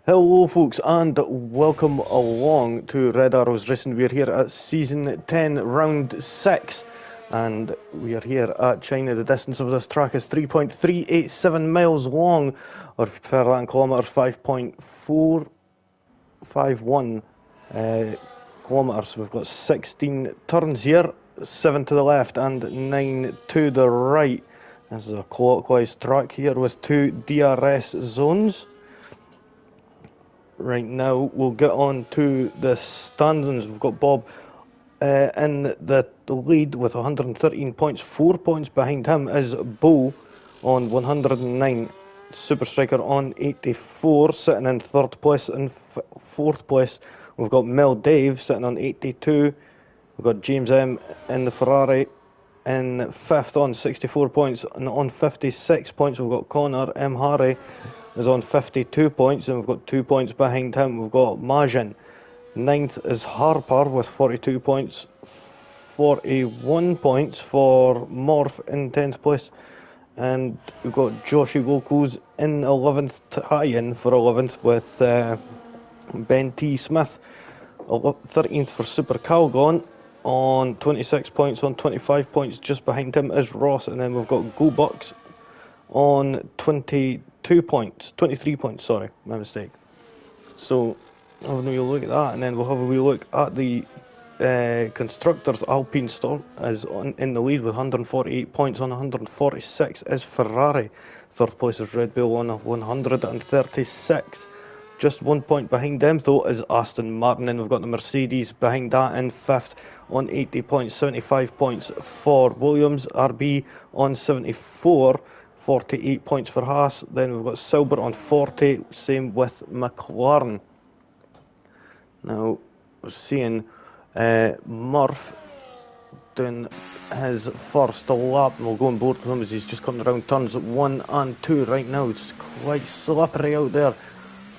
Hello folks and welcome along to Red Arrows Racing. We're here at Season 10 Round 6 and we are here at China. The distance of this track is 3.387 miles long, or if you prefer that in kilometres, 5.451 kilometres. We've got 16 turns here, 7 to the left and 9 to the right. This is a clockwise track here with 2 DRS zones. Right now, we'll get on to the standings. We've got Bob in the lead with 113 points. 4 points behind him is Bo on 109. Super Striker on 84, sitting in third place. In fourth place, we've got Mel Dave sitting on 82. We've got James M in the Ferrari in fifth on 64 points. And on 56 points, we've got Connor M. Harry is on 52 points, and we've got 2 points behind him. We've got Majin. Ninth is Harper with 42 points. 41 points for Morph in 10th place. And we've got Joshy Goku's in 11th, tie-in for 11th with Ben T. Smith. 13th for Super Calgon on 26 points. On 25 points, just behind him is Ross. And then we've got Go Bucks on 23 points, sorry, my mistake. So, have a wee look at that, and then we'll have a wee look at the Constructors. Alpine Storm is in the lead with 148 points. On 146 is Ferrari. Third place is Red Bull on 136. Just 1 point behind them, though, is Aston Martin. And we've got the Mercedes behind that in fifth on 80 points. 75 points for Williams. RB on 74. 48 points for Haas. Then we've got Silber on 40, same with McLaren. Now we're seeing Murph doing his first lap, and we'll go on board with him as he's just coming around turns 1 and 2 right now. It's quite slippery out there.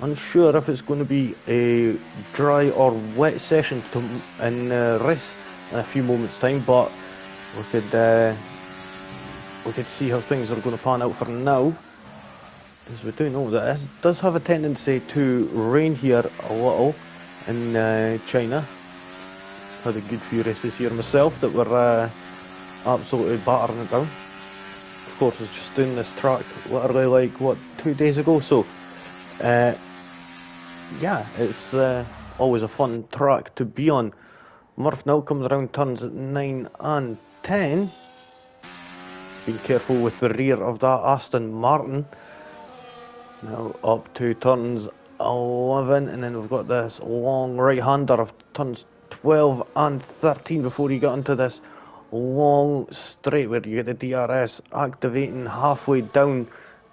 Unsure if it's going to be a dry or wet session in race in a few moments time, but we could see how things are going to pan out for now, as we do know that it does have a tendency to rain here a little in China. Had a good few races here myself that were absolutely battering it down. Of course, I was just doing this track literally like 2 days ago, so yeah, it's always a fun track to be on. Murph now comes around turns at 9 and 10. Be careful with the rear of that Aston Martin. Now up to turns 11, and then we've got this long right-hander of turns 12 and 13 before you get into this long straight where you get the DRS activating halfway down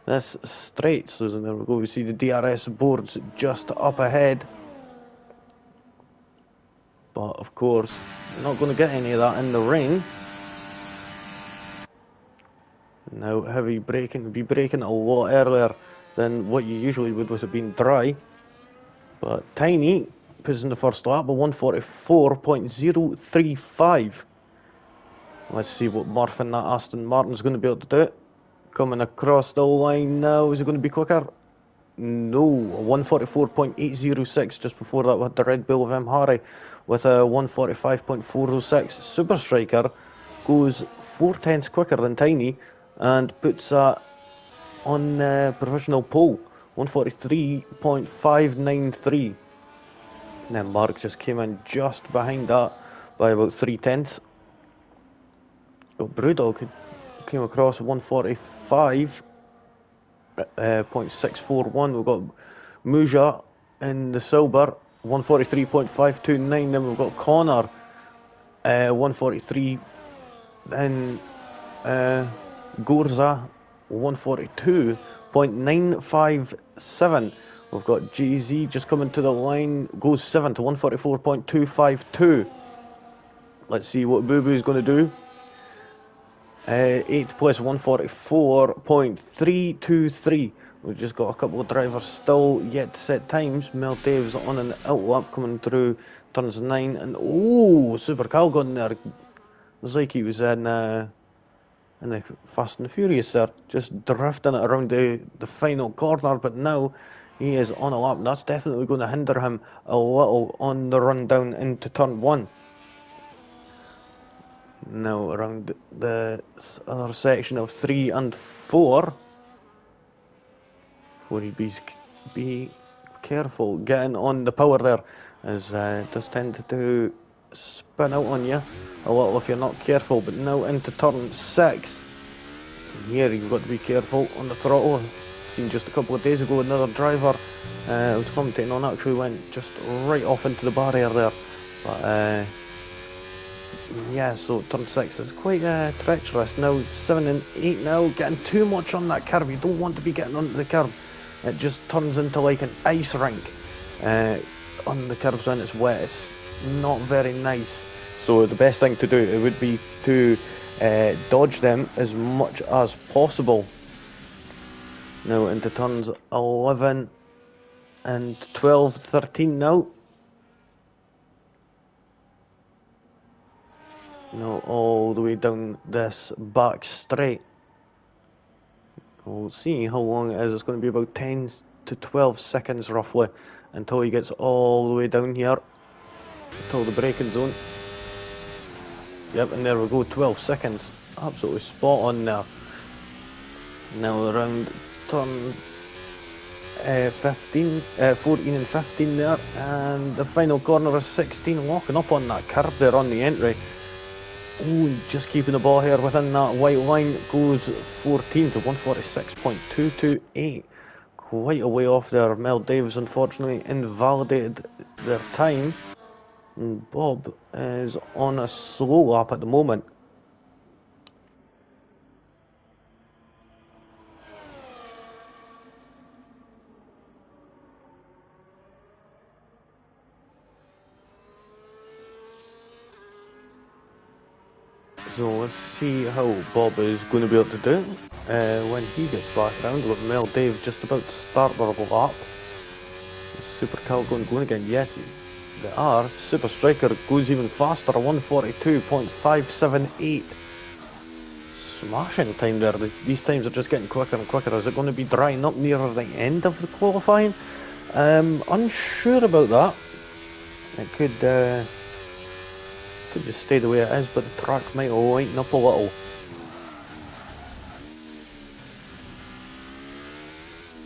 this straight. So there we go, we see the DRS boards just up ahead. But of course, you're not going to get any of that in the rain. Now heavy braking, would be braking a lot earlier than what you usually would with it being dry. But Tiny puts in the first lap, a 144.035. Let's see what Murph and that Aston Martin's going to be able to do. Coming across the line now, is it going to be quicker? No, a 144.806. Just before that we had the Red Bull of M. Harry with a 145.406. Super Striker goes 4/10 quicker than Tiny and puts that on provisional pole, 143.593. And then Mark just came in just behind that by about 3/10. But Brewdog came across 145.641. We've got Muja in the silver, 143.529. Then we've got Connor, 143. Then Gorza, 142.957. We've got GZ just coming to the line, goes 7 to 144.252. Let's see what Boo Boo's going to do. 8th place, 144.323. We've just got a couple of drivers still yet to set times. Mel Dave's on an outlap coming through turns 9, and Super Calgon there. It was like he was in the Fast and Furious there, just drifting it around the final corner, but now He is on a lap. That's definitely going to hinder him a little on the run down into turn 1. Now around the other section of 3 and 4. 4 be careful getting on the power there, as it does tend to spin out on you a little if you're not careful. But now into turn 6. Here you've got to be careful on the throttle. Seen just a couple of days ago another driver who was commentating on actually went just right off into the barrier there. But yeah, so turn 6 is quite treacherous. Now 7 and 8 now, getting too much on that curve. You don't want to be getting onto the curve. It just turns into like an ice rink on the curves when it's wet. It's not very nice. So the best thing to do, it would be to dodge them as much as possible. Now into turns 11 and 12, 13 now. Now all the way down this back straight. We'll see how long it is. It's going to be about 10 to 12 seconds roughly until he gets all the way down here, until the braking zone. Yep, and there we go, 12 seconds. Absolutely spot on there. Now around turn 14 and 15 there, and the final corner is 16, locking up on that curve there on the entry. Oh, just keeping the ball here within that white line. Goes 14 to 146.228. Quite a way off there. Mel Davis unfortunately invalidated their time. And Bob is on a slow lap at the moment. So let's see how Bob is going to be able to do it when he gets back around. With Mel Dave just about to start their lap. Super Calgon going again. Yes, they are. Super Striker goes even faster, 142.578. Smashing time there. These times are just getting quicker and quicker. Is it going to be drying up near the end of the qualifying? Unsure about that. It could just stay the way it is, but the track might lighten up a little.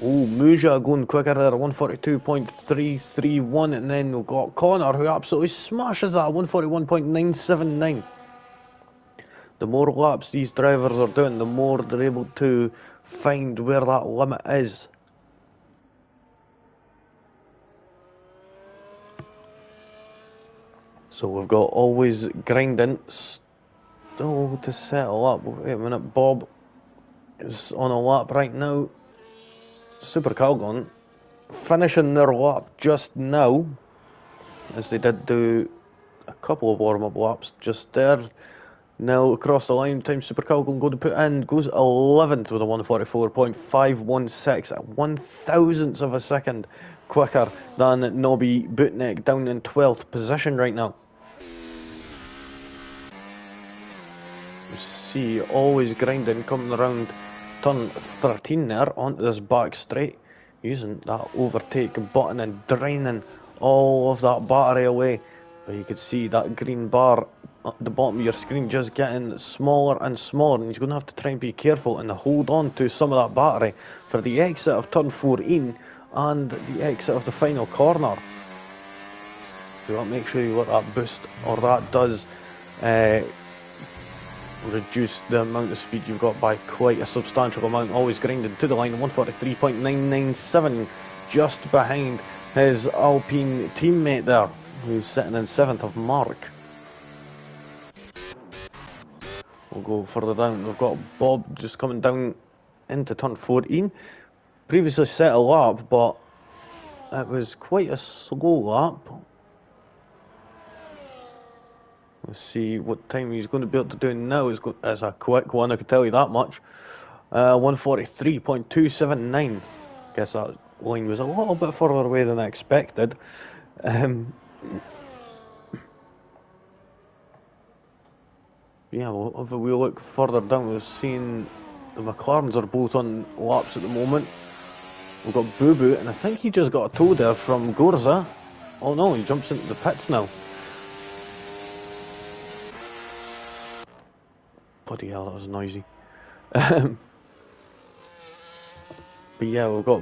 Oh, Muja going quicker there, 142.331, and then we've got Connor who absolutely smashes that, 141.979. The more laps these drivers are doing, the more they're able to find where that limit is. So we've got always grinding still to settle up. Wait a minute, Bob is on a lap right now. Super Calgon finishing their lap just now, as they did do a couple of warm-up laps just there. Now across the line, time Super Calgon going to put in, goes 11th with a 144.516 at 1,000th of a second quicker than Nobby Bootneck, down in 12th position right now. See, always grinding, coming around turn 13 there onto this back straight, using that overtake button and draining all of that battery away. But you could see that green bar at the bottom of your screen just getting smaller and smaller, and he's going to have to try and be careful and hold on to some of that battery for the exit of turn 14 and the exit of the final corner. So that make sure you let that boost, or that does reduce the amount of speed you've got by quite a substantial amount. Always grinding to the line, 143.997, just behind his Alpine teammate there, who's sitting in 7th of Mark. We'll go further down. We've got Bob just coming down into turn 14. Previously set a lap, but it was quite a slow lap. Let's see what time he's going to be able to do now. It's a quick one, I can tell you that much. 143.279. Guess that line was a little bit further away than I expected. Yeah, well, if we look further down, we're seeing the McLarens are both on laps at the moment. We've got Boo Boo, and I think he just got a toe there from Gorza. Oh no, he jumps into the pits now. Bloody hell, that was noisy. But yeah, we've got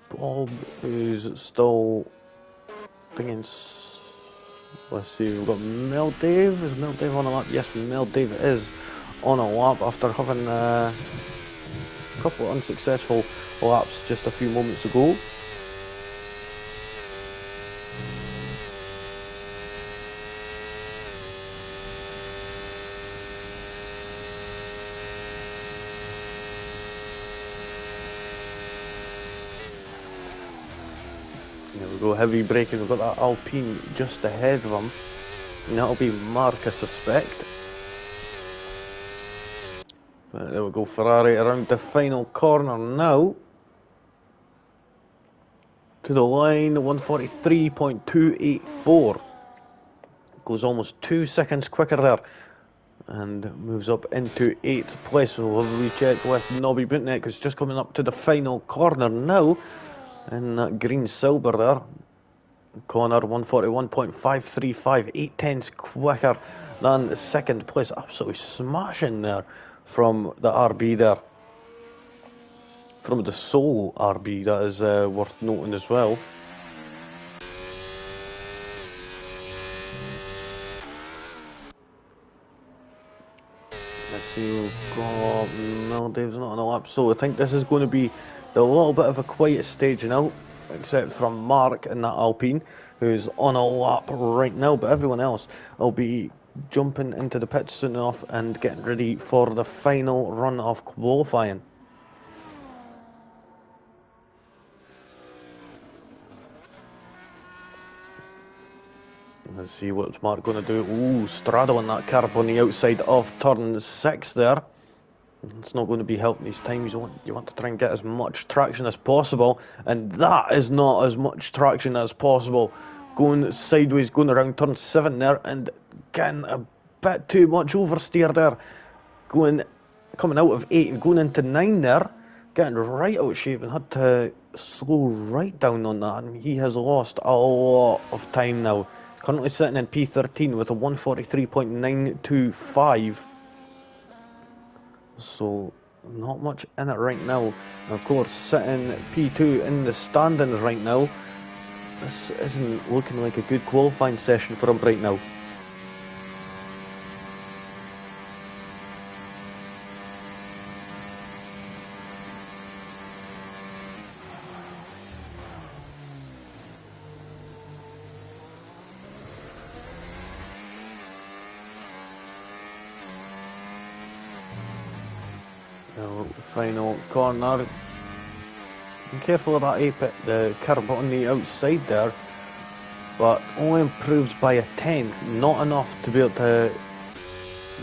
Bob, who's still thinking. Let's see, we've got Mel Dave. Is Mel Dave on a lap? Yes, Mel Dave is on a lap after having a couple of unsuccessful laps just a few moments ago. There we go, heavy braking. We've got that Alpine just ahead of him, and that'll be Mark, I suspect. But there we go, Ferrari around the final corner now. To the line, 143.284. Goes almost 2 seconds quicker there. And moves up into 8th place. We'll have a wee check with Nobby Bootneck, who's just coming up to the final corner now. In that green silver there. Corner 141.535, 8 tenths quicker than second place. Absolutely smashing there from the RB there. From the sole RB, that is worth noting as well. Let's see, we've got Dave's not on a lap, so I think this is going to be a little bit of a quiet stage now, except from Mark in that Alpine, who's on a lap right now, but everyone else will be jumping into the pits soon enough and getting ready for the final run of qualifying. Let's see what's Mark going to do. Ooh, straddling that curb on the outside of turn 6 there. It's not going to be helping these times. You want to try and get as much traction as possible, and that is not as much traction as possible. Going sideways, going around turn 7 there, and getting a bit too much oversteer there. Coming out of 8 and going into 9 there, getting right out of shape and had to slow right down on that, and he has lost a lot of time now. Currently sitting in P13 with a 143.925. So, not much in it right now. And of course, sitting P2 in the standings right now. This isn't looking like a good qualifying session for him right now. Final corner. Be careful of that the curb on the outside there, but only improves by a tenth, not enough to be able to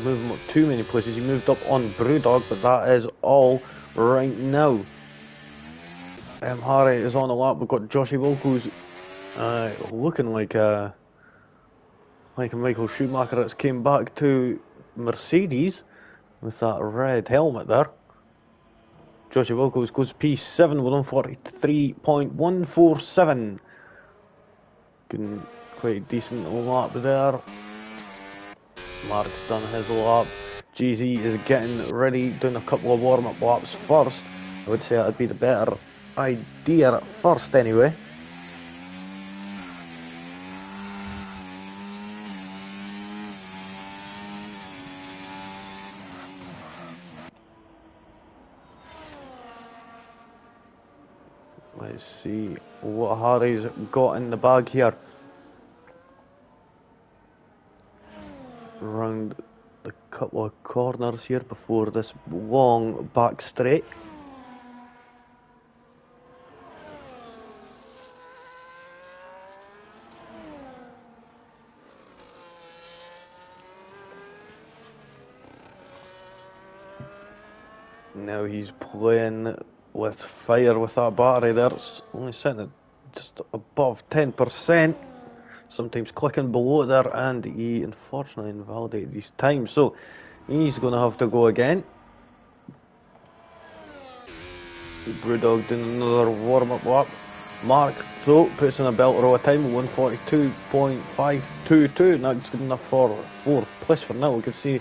move him up too many places. He moved up on Brewdog, but that is all right now. Harry is on the lap. We've got Joshy Wilco's looking like a Michael Schumacher that's came back to Mercedes with that red helmet there. Joshy Wilco's goes P7 with 143.147. Quite decent lap there. Mark's done his lap. GZ is getting ready, doing a couple of warm-up laps first. I would say that would be the better idea at first anyway. Let's see what Harry's got in the bag here. Around the couple of corners here before this long back straight. Now he's playing with fire with that battery there. It's only sitting at just above 10%. Sometimes clicking below there, and he unfortunately invalidated his time. So he's going to have to go again. Brewdog doing another warm-up lap. Mark, though, puts in a belt row of time, 142.522, and that's good enough for 4th place for now. We can see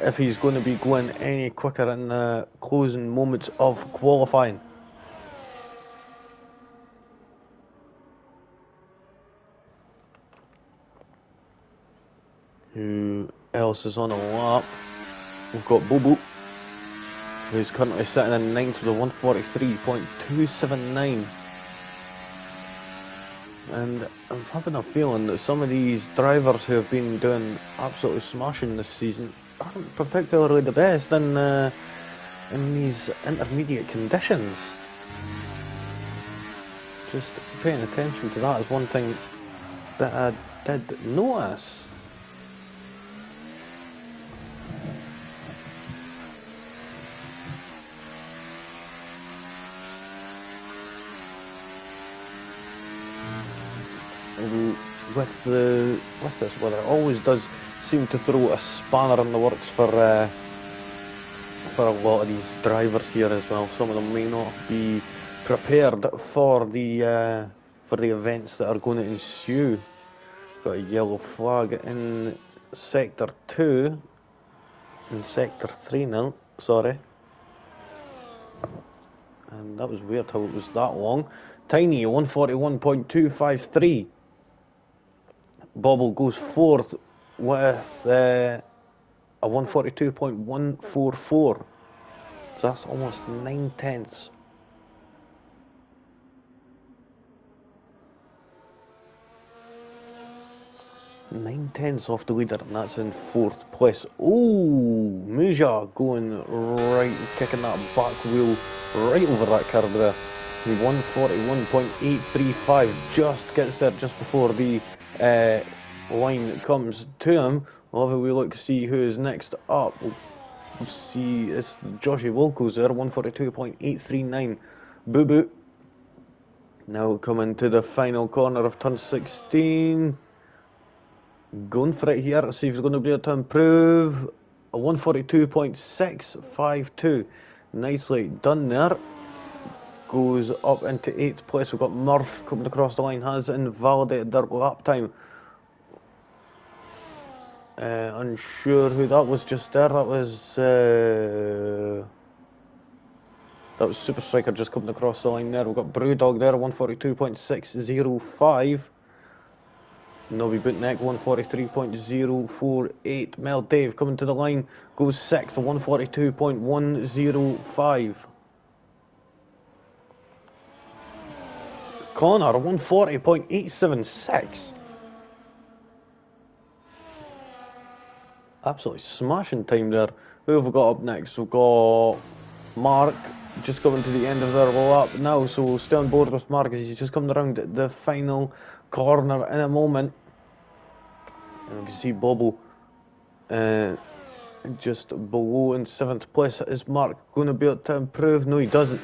if he's going to be going any quicker in the closing moments of qualifying. Who else is on a lap? We've got Bobo, who's currently sitting in 9th with a 143.279. And I'm having a feeling that some of these drivers who have been doing absolutely smashing this season aren't particularly the best in these intermediate conditions. Just paying attention to that is one thing that I did notice. With this weather, it always does seem to throw a spanner in the works for a lot of these drivers here as well. Some of them may not be prepared for the events that are going to ensue. Got a yellow flag in sector 2, in sector 3 now. Sorry, and that was weird how it was that long. Tiny 141.253. Bobble goes 4th with a 142.144. So that's almost 9/10. 9/10 off the leader, and that's in 4th place. Oh, Muja going right, kicking that back wheel right over that curve there. 141.835, just gets there just before the line comes to him. We'll have a wee look, see who is next up. We'll see it's Joshy Wilco's there, 142.839. Boo Boo. Now coming to the final corner of turn 16. Going for it here, see if he's going to be able to improve. A 142.652. Nicely done there. Goes up into 8th place. We've got Murph coming across the line, has invalidated their lap time. Unsure who that was just there. That was Super Striker just coming across the line there. We've got Brewdog there, 142.605. Nobby Bootneck, 143.048. Mel Dave coming to the line, goes 6th, 142.105. Connor, 140.876. Absolutely smashing time there. Who have we got up next? We've got Mark, just coming to the end of their lap now, so we'll stay on board with Mark as he's just coming around the final corner in a moment. And we can see Bobo just below in 7th place. Is Mark going to be able to improve? No, he doesn't.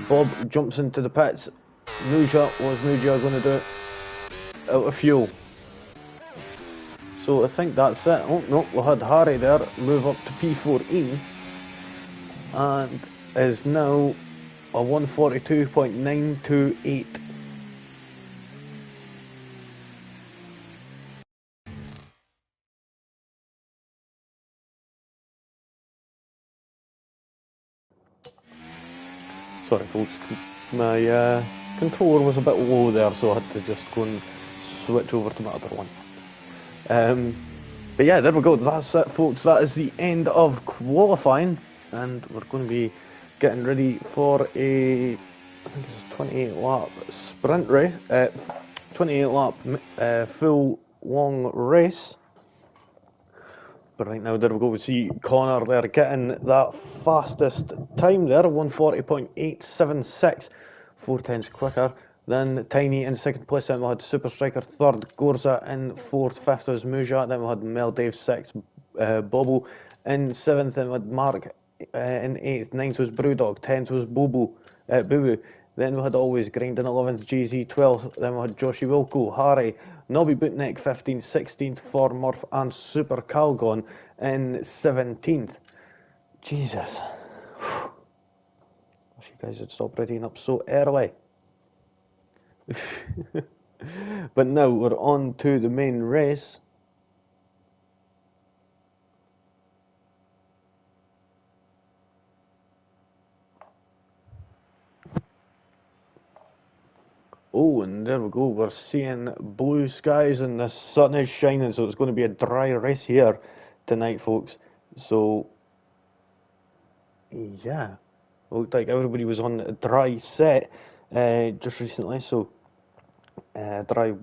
Bob jumps into the pits. Muja, what's Muja going to do? Out of fuel. So I think that's it. Oh no, we had Harry there move up to P14 and is now a 142.928. Sorry folks, my controller was a bit low there, so I had to just go and switch over to my other one. But yeah, there we go, that's it folks, that is the end of qualifying, and we're going to be getting ready for a, I think it's a 28 lap sprint race, 28 lap full long race. But right now, there we go, we see Connor there getting that fastest time there, 140.876, 4/10 quicker than Tiny in 2nd place. Then we had Super Striker 3rd, Gorza in 4th, 5th was Muja, then we had Mel Dave 6th, Bobo in 7th, then we had Mark in 8th, 9th was Brewdog, 10th was Boo Boo. Then we had Always Grind in 11th, Jay-Z 12th, then we had Joshy Wilco, Harry, Nobby Bootneck 15th, 16th for Murph, and Super Calgon in 17th. Jesus. you guys would stop readying up so early. But now we're on to the main race. Oh, and there we go. We're seeing blue skies and the sun is shining, so it's going to be a dry race here tonight, folks. So, yeah, looked like everybody was on a dry set just recently. So, dry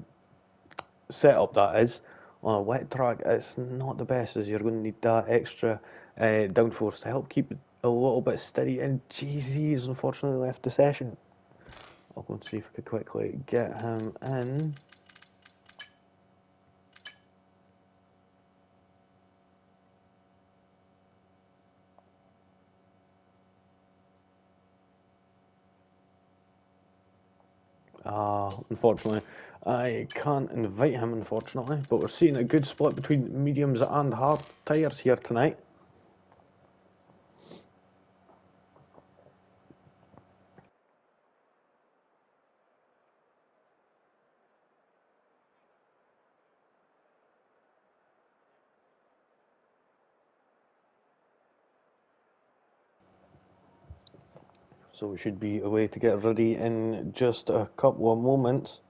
setup that is. On a wet track, it's not the best, as you're going to need that extra downforce to help keep it a little bit steady. And he's unfortunately left the session. I'll go and see if I could quickly get him in. Unfortunately, I can't invite him, unfortunately, but we're seeing a good split between mediums and hard tyres here tonight. So we should be away to get ready in just a couple of moments.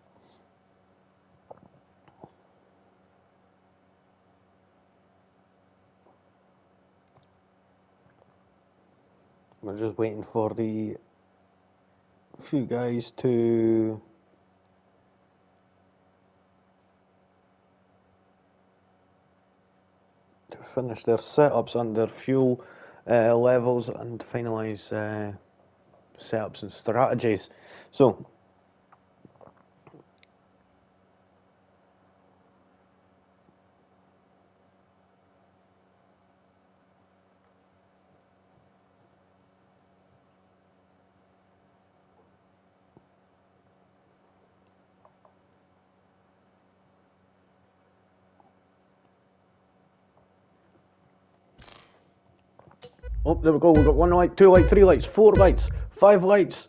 We're just waiting for the few guys to finish their setups and their fuel levels and finalise setups and strategies. So, oh, there we go. We've got 1 light, 2 light, 3 lights, 4 lights, 5 lights.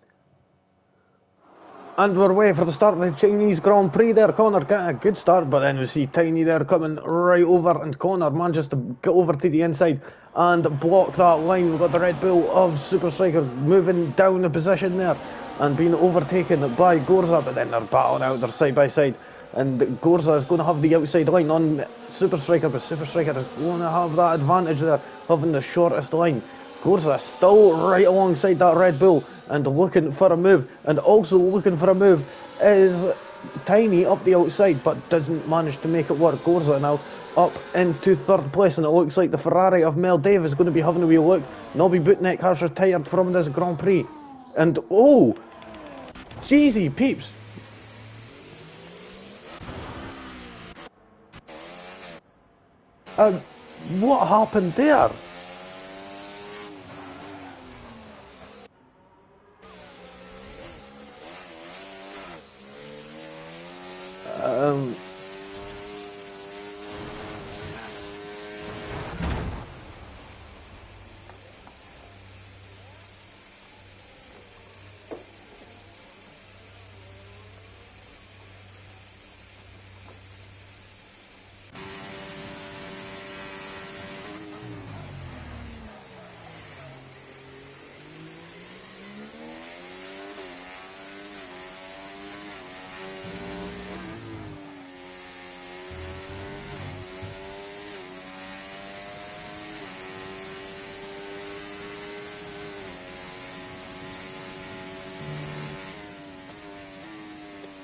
And we're away for the start of the Chinese Grand Prix there. Connor getting a good start, but then we see Tiny there coming right over, and Connor manages to get over to the inside and block that line. We've got the Red Bull of Super Striker moving down the position there and being overtaken by Gorza, but then they're battling out, they're side by side. And Gorza is going to have the outside line on Super Striker, but Super Striker is going to have that advantage there, having the shortest line. Gorza still right alongside that Red Bull and looking for a move, and also looking for a move is Tiny up the outside, but doesn't manage to make it work. Gorza now up into third place, and it looks like the Ferrari of Mel Dave is going to be having a wee look. Nobby Bootneck has retired from this Grand Prix, and oh, jeezy peeps. What happened there?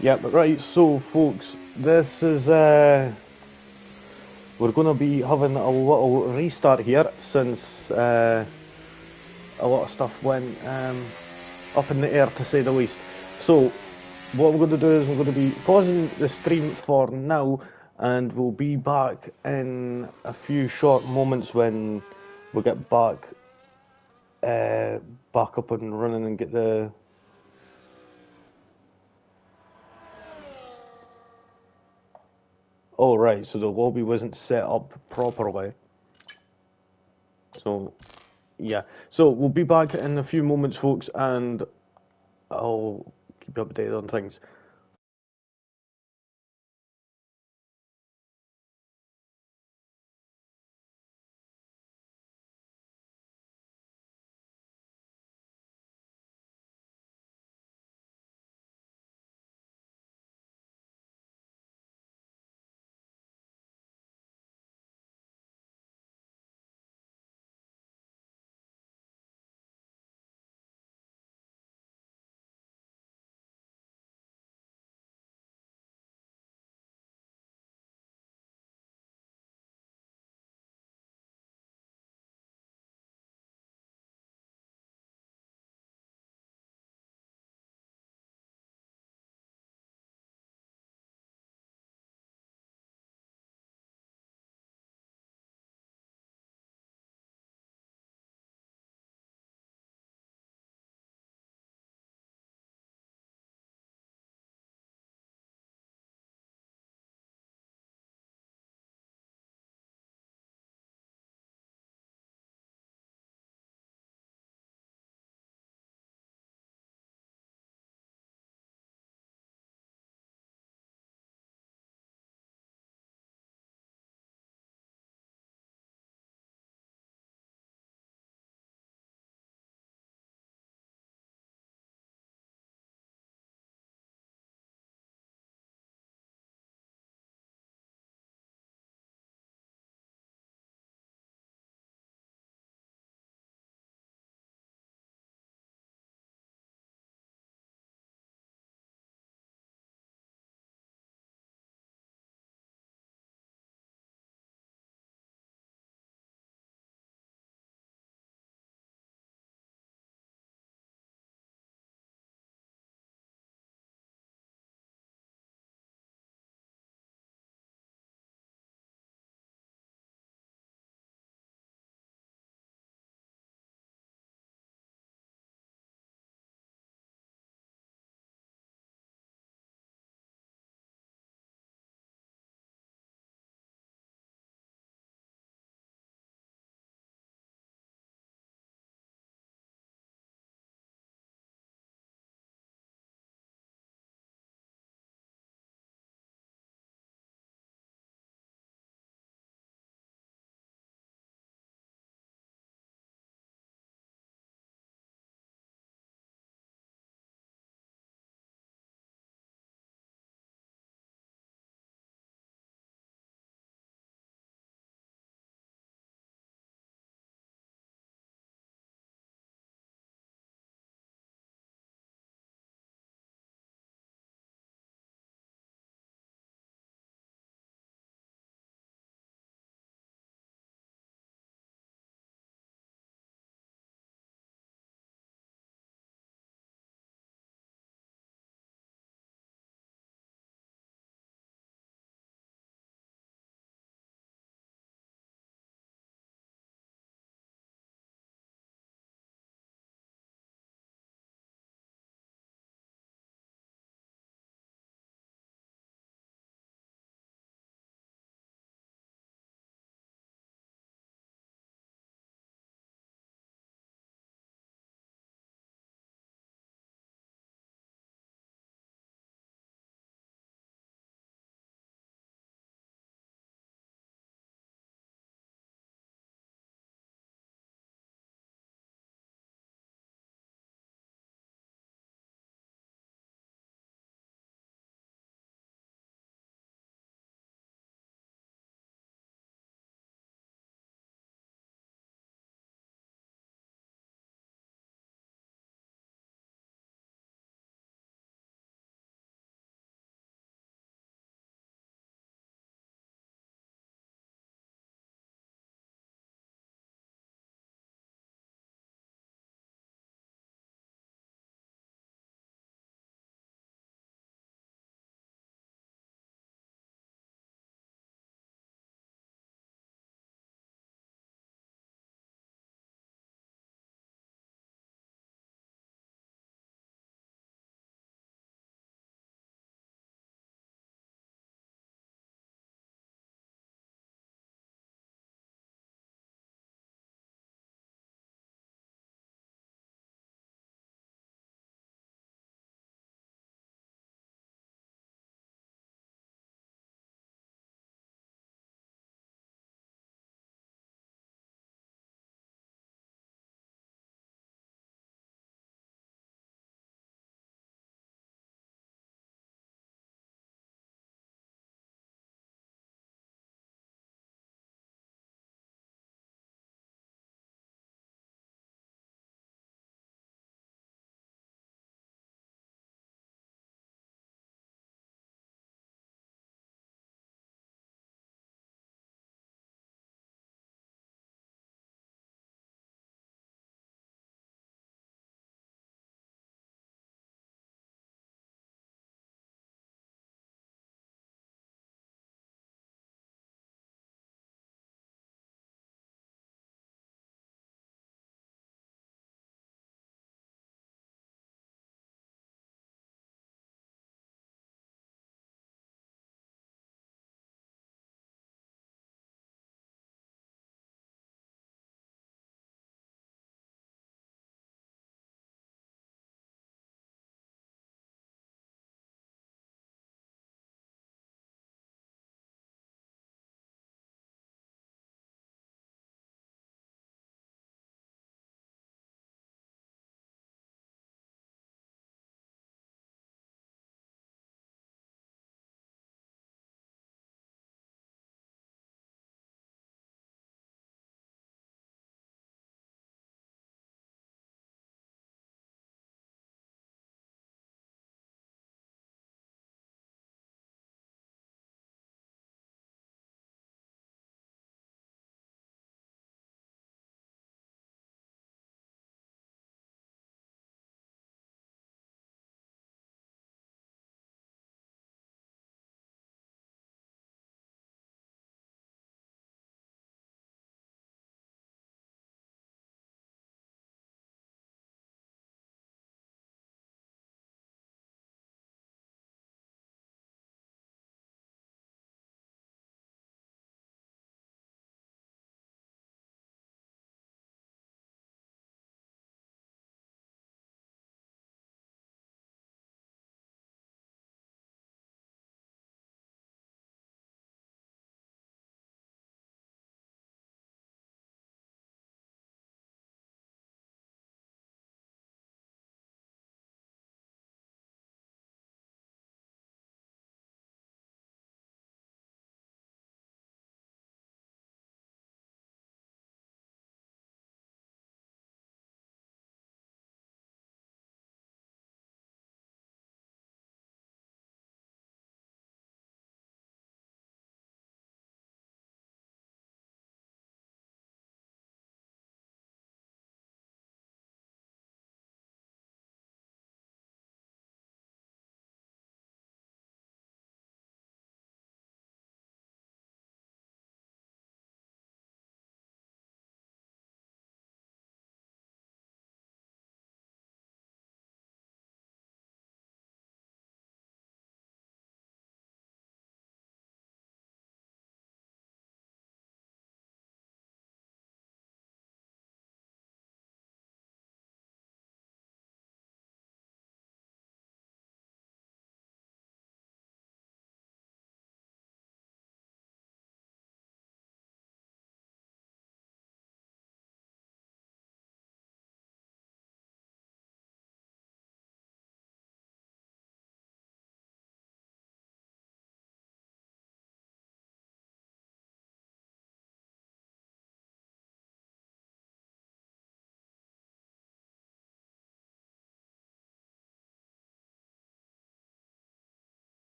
Yep, right, so folks, this is, we're going to be having a little restart here, since a lot of stuff went up in the air, to say the least. So, what we're going to do is we're going to be pausing the stream for now, and we'll be back in a few short moments when we get back up and running and get the... Oh, right, so the lobby wasn't set up properly. So, Yeah. So we'll be back in a few moments, folks, and I'll keep you updated on things.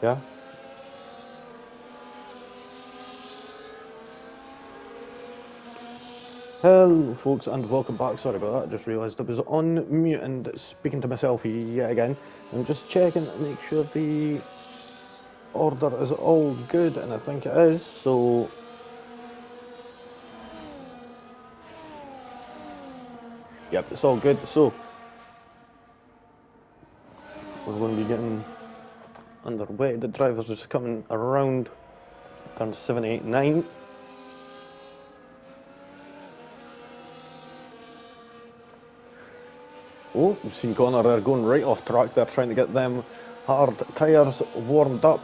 Yeah. Hello folks and welcome back. Sorry about that, I just realised I was on mute and speaking to myself yet again. I'm just checking to make sure the order is all good, and I think it is, so yep, it's all good. So we're going to be getting underway. The driver's just coming around turn 7, 8, 9. Oh, we've seen Connor there going right off track there, trying to get them hard tyres warmed up.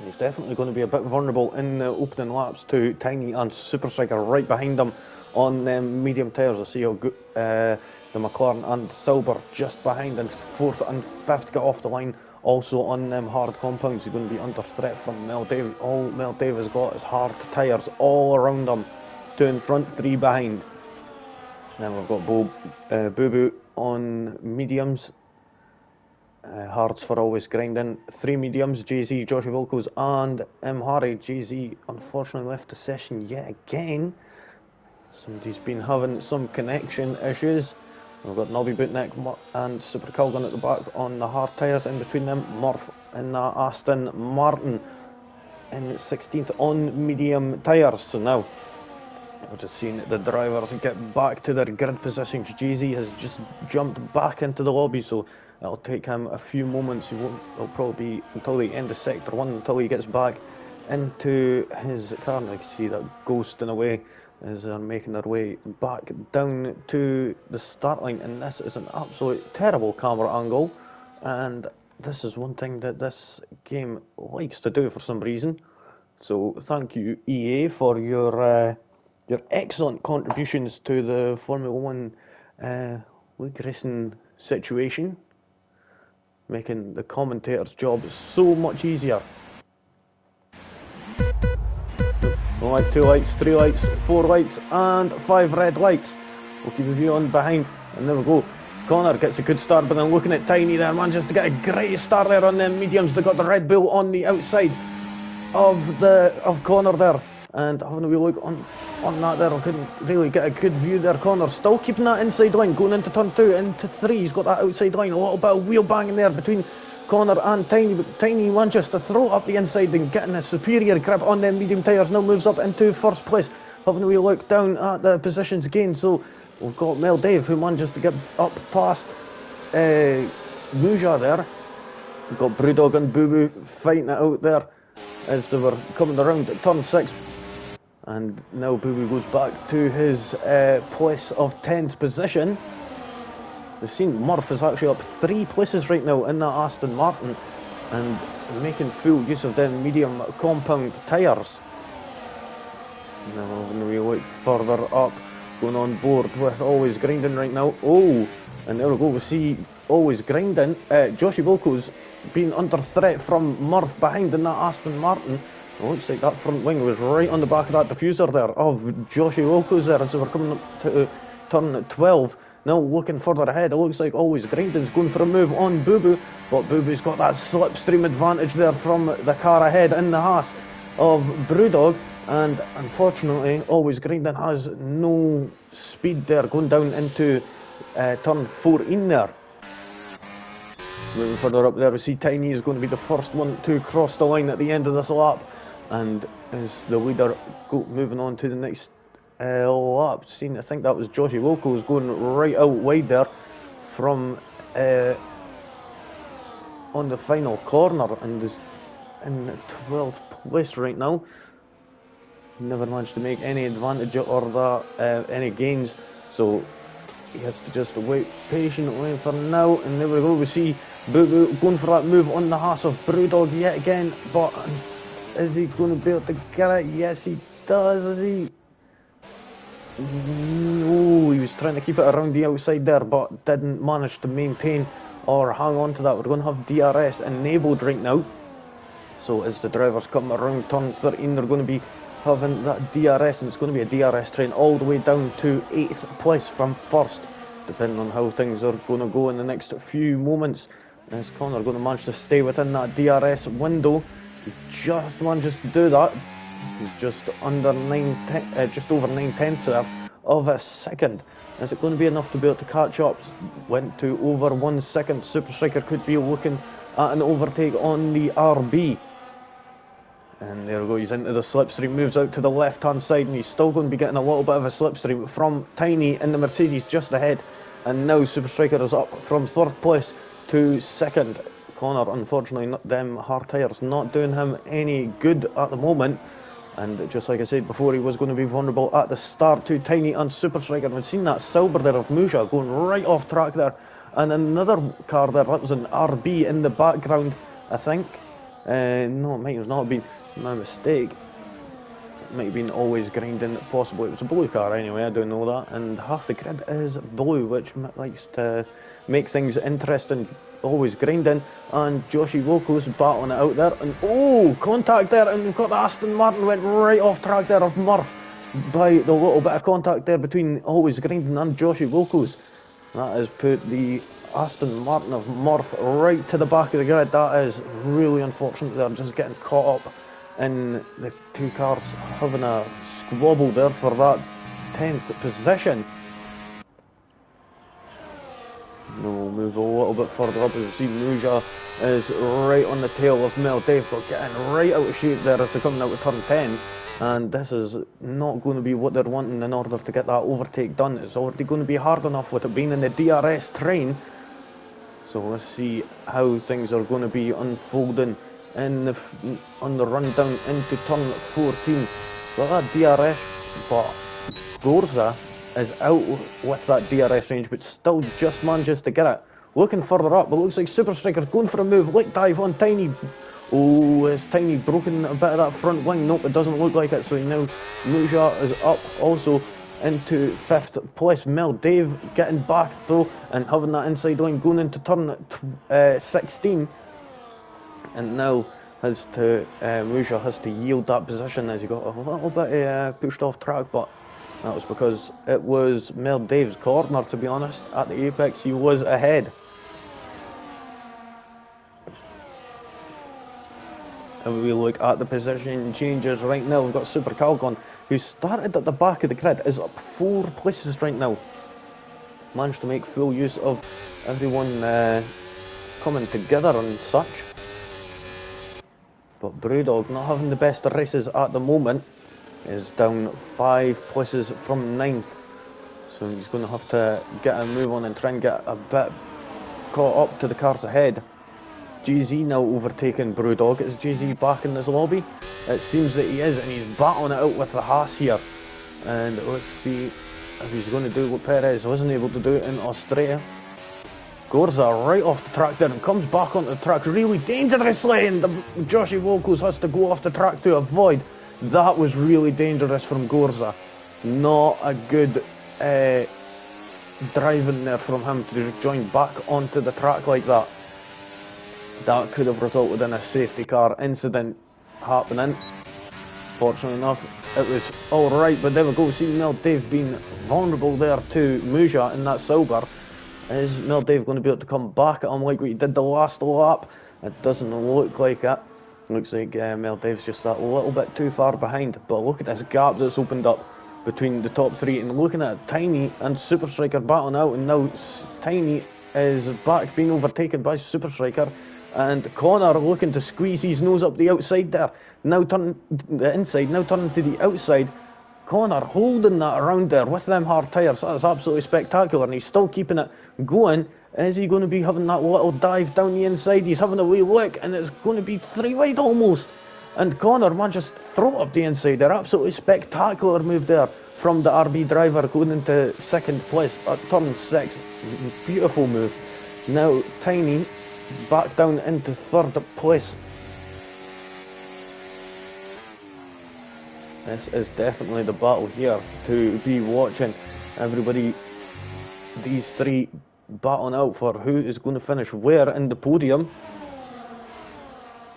He's definitely going to be a bit vulnerable in the opening laps to Tiny and Super Striker right behind him on medium tyres. I see how good, the McLaren and Silver just behind, and fourth and fifth get off the line. Also on them hard compounds, he's going to be under threat from Mel Dave. All Mel Dave has got is hard tyres all around him. 2 in front, 3 behind. Then we've got Boo Boo on mediums. Hards for always grinding. 3 mediums, Jay-Z, Joshua Wilkos and Harry. Jay-Z unfortunately left the session yet again. Somebody's been having some connection issues. We've got Nobby Bootneck and Super Calgon at the back on the hard tyres. In between them, Murph in the Aston Martin in 16th on medium tyres. So now we're just seeing the drivers get back to their grid positions. Jay-Z has just jumped back into the lobby, so it'll take him a few moments. It'll probably be until the end of Sector 1, until he gets back into his car. And I can see that ghosting away as they're making their way back down to the start line. And this is an absolute terrible camera angle. And this is one thing that this game likes to do for some reason. So thank you, EA, for your excellent contributions to the Formula 1 league racing situation, making the commentator's job so much easier. Only 2 lights, 3 lights, 4 lights and 5 red lights. We'll keep a view on behind, and there we go. Connor gets a good start, but then looking at Tiny there, manages to get a great start there on them mediums. They got the Red Bull on the outside of Connor there, and having a wee look on that there, I couldn't really get a good view there. Connor still keeping that inside line, going into turn 2, into 3, he's got that outside line, a little bit of wheel banging there between Connor and Tiny, but Tiny manages to throw it up the inside and getting a superior grip on them medium tyres. Now moves up into first place, having a wee look down at the positions again. So we've got Mel Dave, who manages to get up past Muja there. We've got Brewdog and Boo Boo fighting it out there as they were coming around at turn 6. And now Boo Boo goes back to his place of 10th position. We've seen Murph is actually up 3 places right now in that Aston Martin and making full use of them medium compound tyres. Now when we look further up, going on board with Always Grinding right now. Oh, and there we go, we see Always Grinding. Joshie Wilkos being under threat from Murph behind in that Aston Martin. It looks like that front wing was right on the back of that diffuser there of Joshie Wilkos there, and so we're coming up to turn 12. Now looking further ahead, it looks like Always Grinding's going for a move on Boo Boo, but Boo Boo's got that slipstream advantage there from the car ahead in the Haas of Brewdog, and unfortunately Always Grinding has no speed there going down into turn 14 there. Moving further up there, we see Tiny is going to be the first one to cross the line at the end of this lap, and is the leader moving on to the next lap. I think that was Joshie Wilkos going right out wide there from on the final corner, and is in 12th place right now. Never managed to make any advantage or any gains, so he has to just wait patiently for now. And there we go, we see Boo Boo going for that move on the Haas of Brewdog yet again, but is he going to be able to get it? Yes, he does. Is he? No, he was trying to keep it around the outside there, but didn't manage to maintain or hang on to that. We're going to have DRS enabled right now. So as the drivers come around turn 13, they're going to be having that DRS, and it's going to be a DRS train all the way down to 8th place from first, depending on how things are going to go in the next few moments. Is Connor going to manage to stay within that DRS window? He just manages to do that. He's just under just over 9/10 there of a second. Is it going to be enough to be able to catch up? Went to over 1 second. Super Striker could be looking at an overtake on the RB. And there we go, he's into the slipstream, moves out to the left-hand side, and he's still going to be getting a little bit of a slipstream from Tiny in the Mercedes just ahead. And now Super Striker is up from 3rd place to 2nd. Connor, unfortunately, them hard tyres not doing him any good at the moment. And just like I said before, he was going to be vulnerable at the start to Tiny and Super Striker. We've seen that Silver there of Musha going right off track there. And another car there, that was an RB in the background, I think. No, it might have not been. My mistake. It might have been Always Grinding, possibly. It was a blue car anyway, I don't know that. And half the grid is blue, which likes to make things interesting. Always Grinding, and Joshi Woko's battling it out there. And oh, contact there, and we've got the Aston Martin went right off track there of Murph by the little bit of contact there between Always Grinding and Joshi Woko's. That has put the Aston Martin of Murph right to the back of the grid. That is really unfortunate. They're just getting caught up in the two cars having a squabble there for that 10th position. And we'll move a little bit further up as you see Muja is right on the tail of Mel Dave, but getting right out of shape there as they're coming out of turn 10. And this is not going to be what they're wanting in order to get that overtake done. It's already going to be hard enough with it being in the DRS train. So let's see how things are going to be unfolding on the run down into turn 14. Got that DRS, but Gorza is out with that DRS range, but still just manages to get it. Looking further up, it looks like Super Striker's going for a move. Lick dive on Tiny. Oh, is Tiny broken a bit of that front wing? Nope, it doesn't look like it. So now Muja is up also into 5th place. Mel Dave getting back though and having that inside line going into turn 16. And now Muja has to yield that position as he got a little bit pushed off track, but that was because it was Mel Dave's corner, to be honest. At the apex, he was ahead. And we look at the position changes right now. We've got Super Calgon, who started at the back of the grid, is up 4 places right now. Managed to make full use of everyone coming together and such. But Brewdog, not having the best races at the moment, is down 5 places from 9th. So he's going to have to get a move on and try and get a bit caught up to the cars ahead. GZ now overtaking Brewdog. Is GZ back in this lobby? It seems that he is, and he's battling it out with the Haas here. And let's see if he's going to do what Perez wasn't able to do in Australia. Gorza right off the track there and comes back onto the track really dangerously, and Joshi Wolkos has to go off the track to avoid. That was really dangerous from Gorza. Not a good driving there from him to join back onto the track like that. That could have resulted in a safety car incident happening. Fortunately enough, it was alright, but there we go. See Mel Dave being vulnerable there to Muja in that silver. Is Mel Dave going to be able to come back at him like what he did the last lap? It doesn't look like it. Looks like Mel Dave's just that little bit too far behind. But look at this gap that's opened up between the top 3. And looking at Tiny and Super Striker battling out. And now Tiny is back being overtaken by Super Striker. And Connor looking to squeeze his nose up the outside there. Now turning the inside, now turning to the outside. Connor holding that around there with them hard tyres. That's absolutely spectacular, and he's still keeping it going. Is he going to be having that little dive down the inside? He's having a wee look, and it's going to be 3 wide almost. And Connor manages to throw up the inside there. Absolutely spectacular move there from the RB driver going into 2nd place at turn 6. Beautiful move. Now Tiny back down into 3rd place. This is definitely the battle here to be watching. Everybody, these 3 battling out for who is going to finish where in the podium.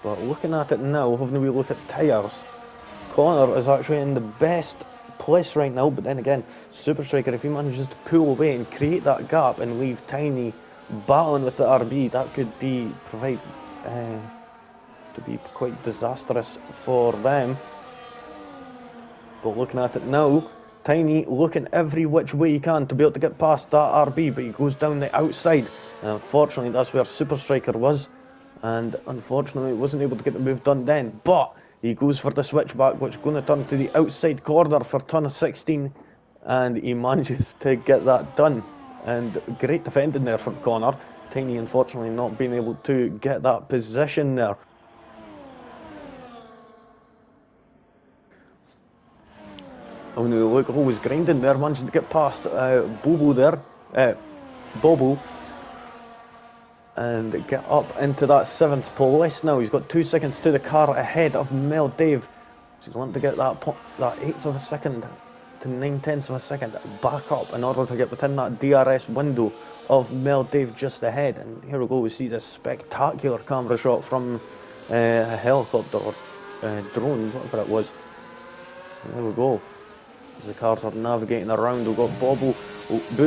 But looking at it now, having a wee look at tyres, Connor is actually in the best place right now. But then again, Super Striker, if he manages to pull away and create that gap and leave Tiny battling with the RB, that could be to be quite disastrous for them. But looking at it now, Tiny looking every which way he can to be able to get past that RB, but he goes down the outside. And unfortunately, that's where Super Striker was. And unfortunately, wasn't able to get the move done then. But he goes for the switchback, which is going to turn to the outside corner for turn 16. And he manages to get that done. And great defending there from Connor. Tiny, unfortunately, not being able to get that position there. Oh no, look, always grinding there, managing to get past Bobo there, Bobo, and get up into that 7th place now. He's got 2 seconds to the car ahead of Mel Dave. So he's wanting to get that 1/8 of a second to 9/10 of a second back up in order to get within that DRS window of Mel Dave just ahead. And here we go, we see this spectacular camera shot from a helicopter or drone, whatever it was. And there we go. As the cars are navigating around, we've got Boo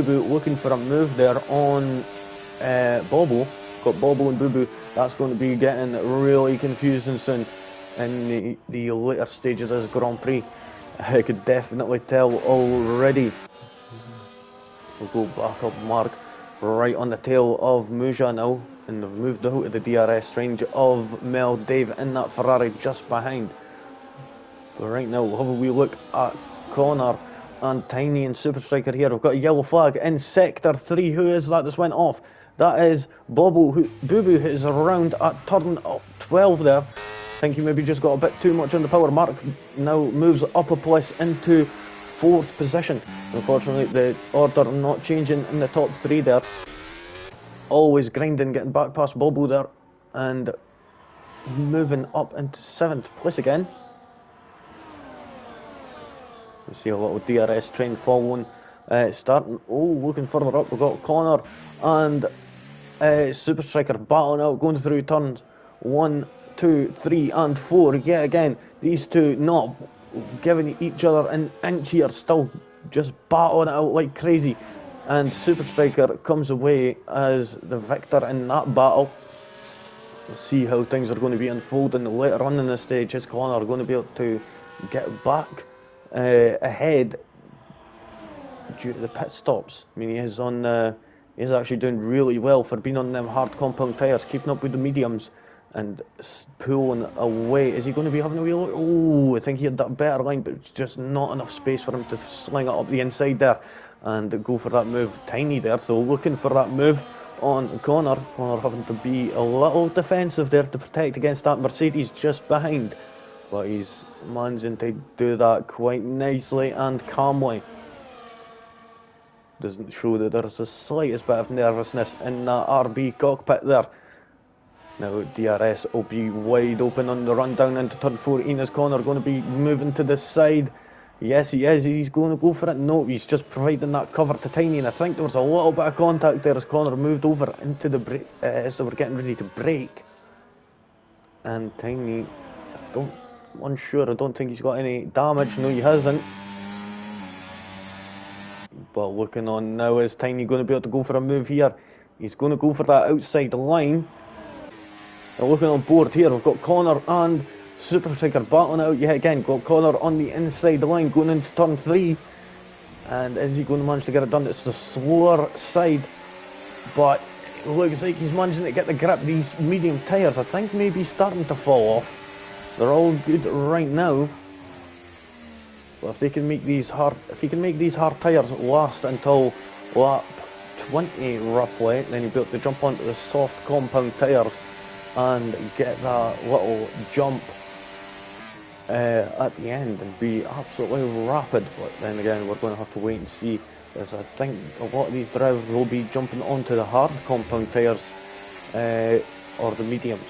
Boo looking for a move there on Bobo. Got Bobo and Boo Boo. That's going to be getting really confusing soon in the later stages of this Grand Prix. I could definitely tell already. We'll go back up Mark right on the tail of Muja now, and they've moved out of the DRS range of Mel Dave in that Ferrari just behind. But right now, we'll have a wee look at Connor and Tiny and Super Striker here. We've got a yellow flag in Sector 3. Who is that that's went off? That is Bobo, Boo Boo, who is around at turn 12 there. I think he maybe just got a bit too much on the power. Mark now moves up a place into 4th position. Unfortunately, the order not changing in the top 3 there. Always grinding, getting back past Bobo there, and moving up into 7th place again. We see a little DRS train following, starting. Oh, looking further up, we've got Connor and Super Striker battling out, going through turns 1, 2, 3, and 4. Yet again, these two not giving each other an inch here, still just battling it out like crazy. And Super Striker comes away as the victor in that battle. We'll see how things are going to be unfolding later on in the stage. Is Connor going to be able to get back ahead due to the pit stops? I mean, he is on. He's actually doing really well for being on them hard compound tyres, keeping up with the mediums and pulling away. Is he going to be having a wheel? Oh, I think he had that better line, but it's just not enough space for him to sling it up the inside there and go for that move. Tiny there, so looking for that move on Connor. Connor having to be a little defensive there to protect against that Mercedes just behind. But he's managing to do that quite nicely and calmly. Doesn't show that there's the slightest bit of nervousness in that RB cockpit there. Now DRS will be wide open on the run down into turn 14. Is Connor going to be moving to the side? Yes, he is. He's going to go for it. No, he's just providing that cover to Tiny. And I think there was a little bit of contact there as Connor moved over into the as they were getting ready to brake. And Tiny, unsure. I don't think he's got any damage. No, he hasn't. But looking on now, is Tiny going to be able to go for a move here? He's going to go for that outside line. Now looking on board here, we've got Connor and Super Striker battling out yet again. Got Connor on the inside line going into turn 3. And is he going to manage to get it done? It's the slower side, but it looks like he's managing to get the grip. These medium tyres, I think, maybe starting to fall off. They're all good right now. But if they can make these hard, tyres last until lap 20 roughly, then you'll be able to jump onto the soft compound tyres and get that little jump at the end and be absolutely rapid. But then again, we're going to have to wait and see, as I think a lot of these drivers will be jumping onto the hard compound tyres or the mediums.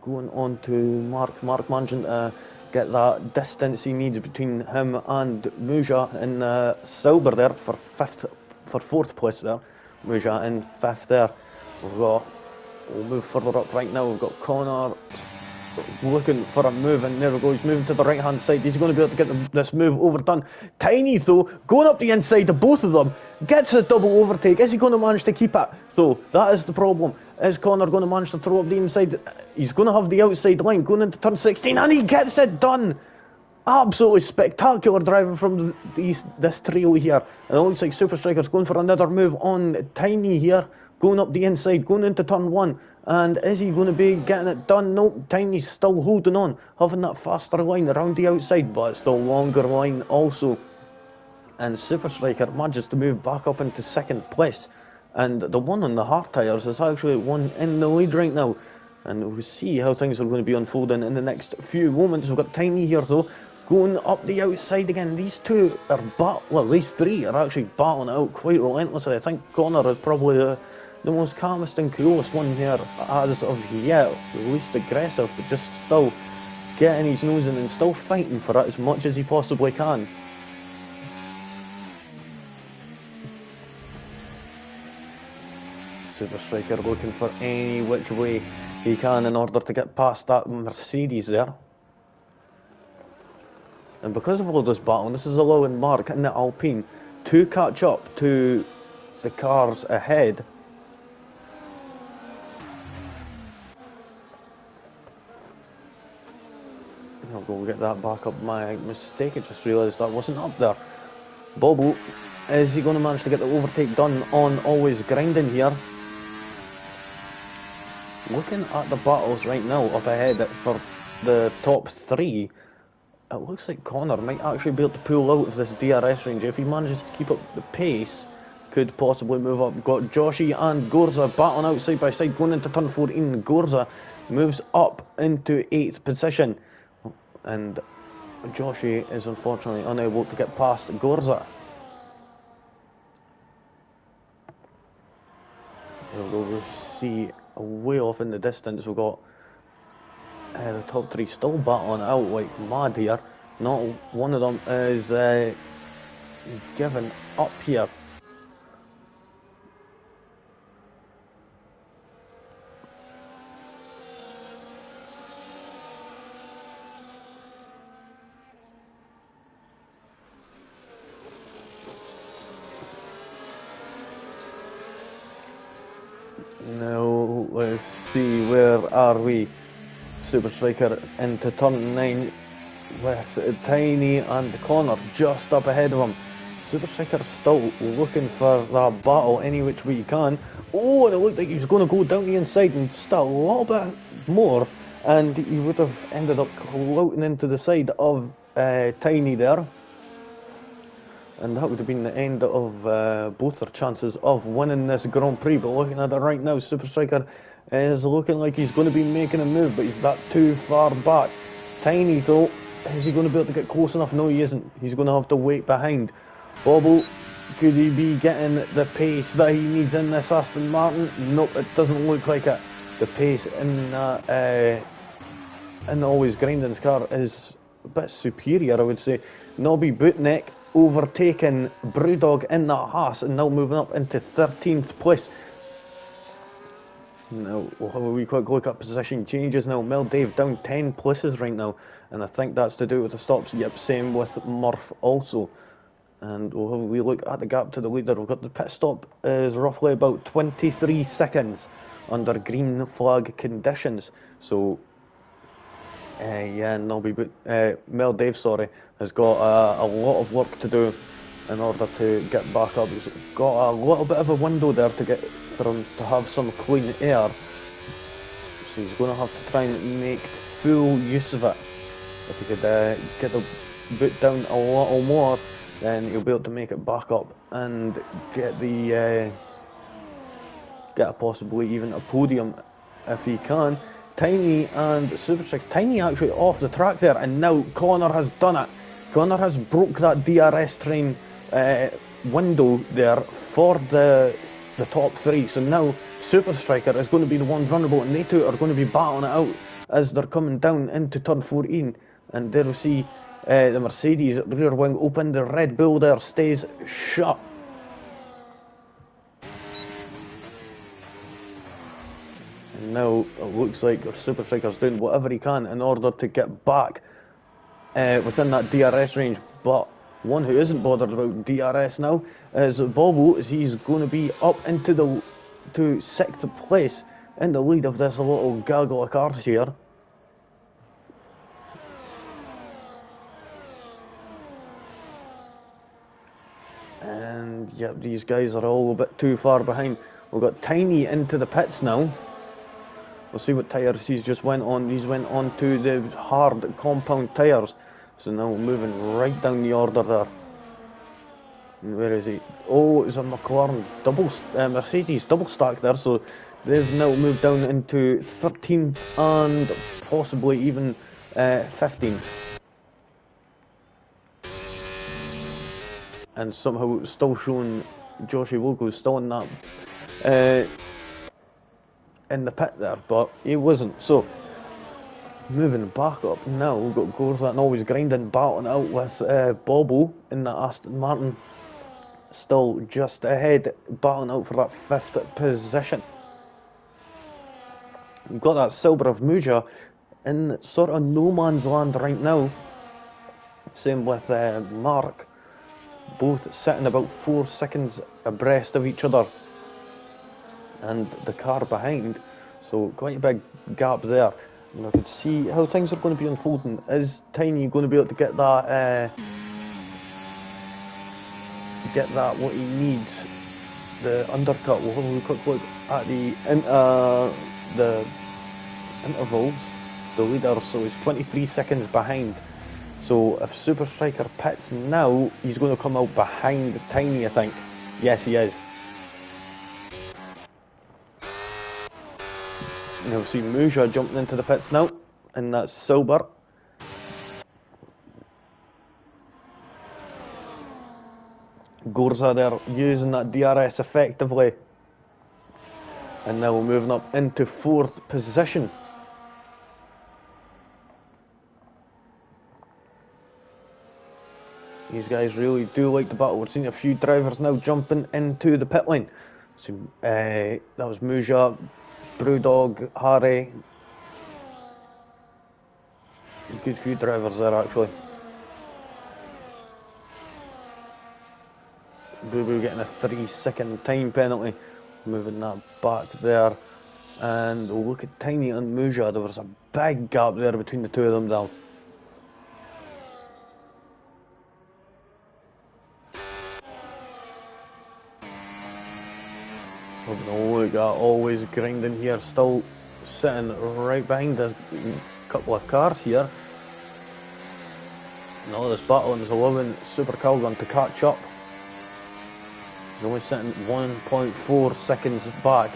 Going on to Mark managing to get that distance he needs between him and Muja in silver there for 4th place there. Muja in 5th there. We'll move further up right now. We've got Connor looking for a move, and there we go, he's moving to the right hand side. He's going to be able to get this move overdone. Tiny though, going up the inside of both of them, gets a double overtake. Is he going to manage to keep it? So that is the problem. Is Connor going to manage to throw up the inside? He's going to have the outside line going into turn 16, and he gets it done. Absolutely spectacular driving from this trio here. And it looks like Super Striker's going for another move on Tiny here, going up the inside, going into turn 1. And is he going to be getting it done? Nope, Tiny's still holding on, having that faster line around the outside, but it's the longer line also. And Super Striker manages to move back up into second place. And the one on the hard tyres is actually one in the lead right now. And we'll see how things are going to be unfolding in the next few moments. We've got Tiny here though, going up the outside again. These two are these three are actually battling it out quite relentlessly. I think Connor is probably the most calmest and coolest one here as of yet, the least aggressive, but just still getting his nose in and still fighting for it as much as he possibly can. Super Striker looking for any which way he can in order to get past that Mercedes there. And because of all this battle, this is allowing Mark and the Alpine to catch up to the cars ahead. I'll go get that back up. My mistake, I just realised that wasn't up there. Bobo, is he going to manage to get the overtake done on Always Grinding here? Looking at the battles right now up ahead for the top 3, it looks like Connor might actually be able to pull out of this DRS range. If he manages to keep up the pace, could possibly move up. We've got Joshi and Gorza battling out side by side going into turn 14. Gorza moves up into 8th position. And Joshi is unfortunately unable to get past Gorza. We'll see way off in the distance. We've got the top 3 still battling out like mad here. Not one of them is giving up here. Now let's see, where are we? Super Striker into turn 9 with Tiny and Connor just up ahead of him. Super Striker still looking for that battle any which way he can. Oh, and it looked like he was going to go down the inside and still a little bit more, and he would have ended up floating into the side of Tiny there. And that would have been the end of both their chances of winning this Grand Prix. But looking at it right now, Super Striker is looking like he's going to be making a move, but he's that too far back. Tiny though, is he going to be able to get close enough? No, he isn't. He's going to have to wait behind. Bobo, could he be getting the pace that he needs in this Aston Martin? Nope, it doesn't look like it. The pace in that in Always Grinding's car is a bit superior, I would say. Nobby Bootneck overtaking Brewdog in that Haas and now moving up into 13th place. Now we'll have a wee quick look at position changes now. Mel Dave down 10 places right now, and I think that's to do with the stops. Yep, same with Murph also. And we'll have a wee look at the gap to the leader. We've got the pit stop is roughly about 23 seconds under green flag conditions. So Mel Dave, has got a lot of work to do in order to get back up. He's got a little bit of a window there to get for him to have some clean air. So he's going to have to try and make full use of it. If he could get the boot down a little more, then he'll be able to make it back up and get the possibly even a podium if he can. Tiny and Super Striker. Tiny actually off the track there, and now Connor has done it. Connor has broke that DRS train window there for the top 3. So now Super Striker is going to be the one vulnerable, and they two are going to be battling it out as they're coming down into turn 14. And there we see the Mercedes rear wing open. The Red Bull there stays shut. And now it looks like our Super Striker's doing whatever he can in order to get back within that DRS range. But one who isn't bothered about DRS now is Bobo, as he's going to be up into the to 6th place in the lead of this little gaggle of cars here. And yep, these guys are all a bit too far behind. We've got Tiny into the pits now. We'll see what tyres he's just went on. He's went on to the hard compound tyres. So now moving right down the order there. And where is he? Oh, it's a McLaren Mercedes double stack there. So they've now moved down into 13th and possibly even 15th. And somehow still showing Joshi Wogo still in that in the pit there, but he wasn't. So moving back up now, we've got Gorza and always grinding, battling out with Bobo in the Aston Martin, still just ahead, battling out for that 5th position. We've got that Silver of Muja in sort of no man's land right now. Same with Mark. Both sitting about 4 seconds abreast of each other and the car behind, so quite a big gap there. And I could see how things are going to be unfolding. Is Tiny going to be able to get that what he needs, the undercut? We'll have a quick look at the intervals, the leader. So he's 23 seconds behind. So if Super Striker pits now, he's going to come out behind Tiny, I think. Yes, he is. Now we see Muja jumping into the pits now, and that's Silver. Gorza there using that DRS effectively. And now we're moving up into 4th position. These guys really do like the battle. We're seeing a few drivers now jumping into the pit lane. So, that was Muja, Brewdog, Harry. A good few drivers there actually. Boo Boo getting a 3-second time penalty. Moving that back there. And look at Tiny and Muja. There was a big gap there between the two of them now. Look at always grinding here, still sitting right behind a couple of cars here. And all this battle is allowing Super Calgon to catch up. He's only sitting 1.4 seconds back.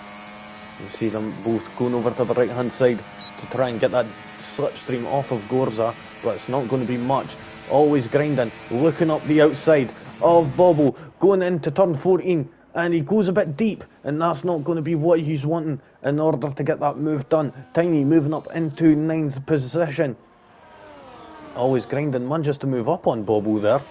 You see them both going over to the right hand side to try and get that slipstream off of Gorza, but it's not going to be much. Always grinding, looking up the outside of Bobo, going into turn 14. And he goes a bit deep, and that's not going to be what he's wanting in order to get that move done. Tiny moving up into 9th position. Always grinding, manages to move up on Bobo there.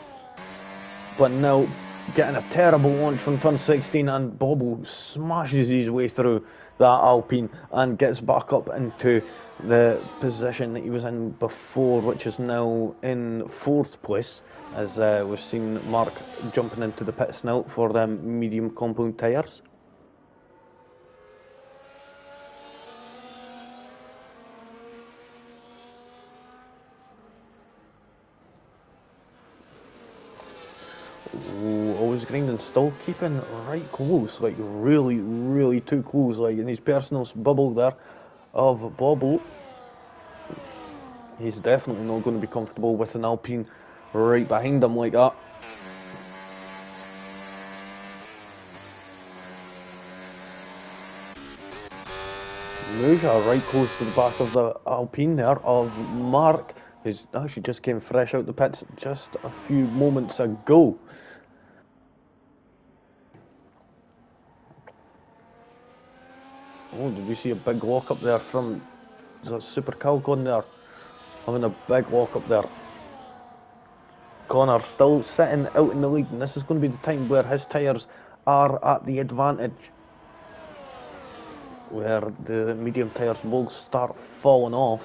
But now getting a terrible launch from turn 16, and Bobo smashes his way through that Alpine and gets back up into the position that he was in before, which is now in 4th place, as we've seen Mark jumping into the pits now for them medium compound tyres. Always grinding, still keeping right close, like really too close, like in his personal bubble there of Bobo. He's definitely not going to be comfortable with an Alpine right behind him like that. Muja right close to the back of the Alpine there of Mark, who's actually just came fresh out the pits just a few moments ago. Oh, did you see a big walk up there from Super Calgon there? Having a big walk up there. Connor still sitting out in the lead, and this is going to be the time where his tyres are at the advantage. where the medium tyres will start falling off.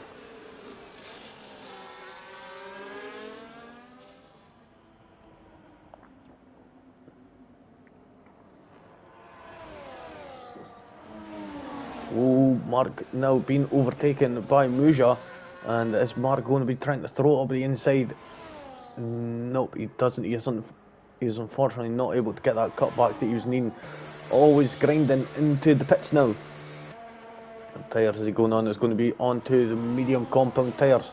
Oh, Mark now being overtaken by Muja, and is Mark going to be trying to throw it up the inside? Nope, he doesn't. He's unfortunately not able to get that cutback that he was needing. Always grinding into the pits now. The tyres as he going on is going to be onto the medium compound tyres.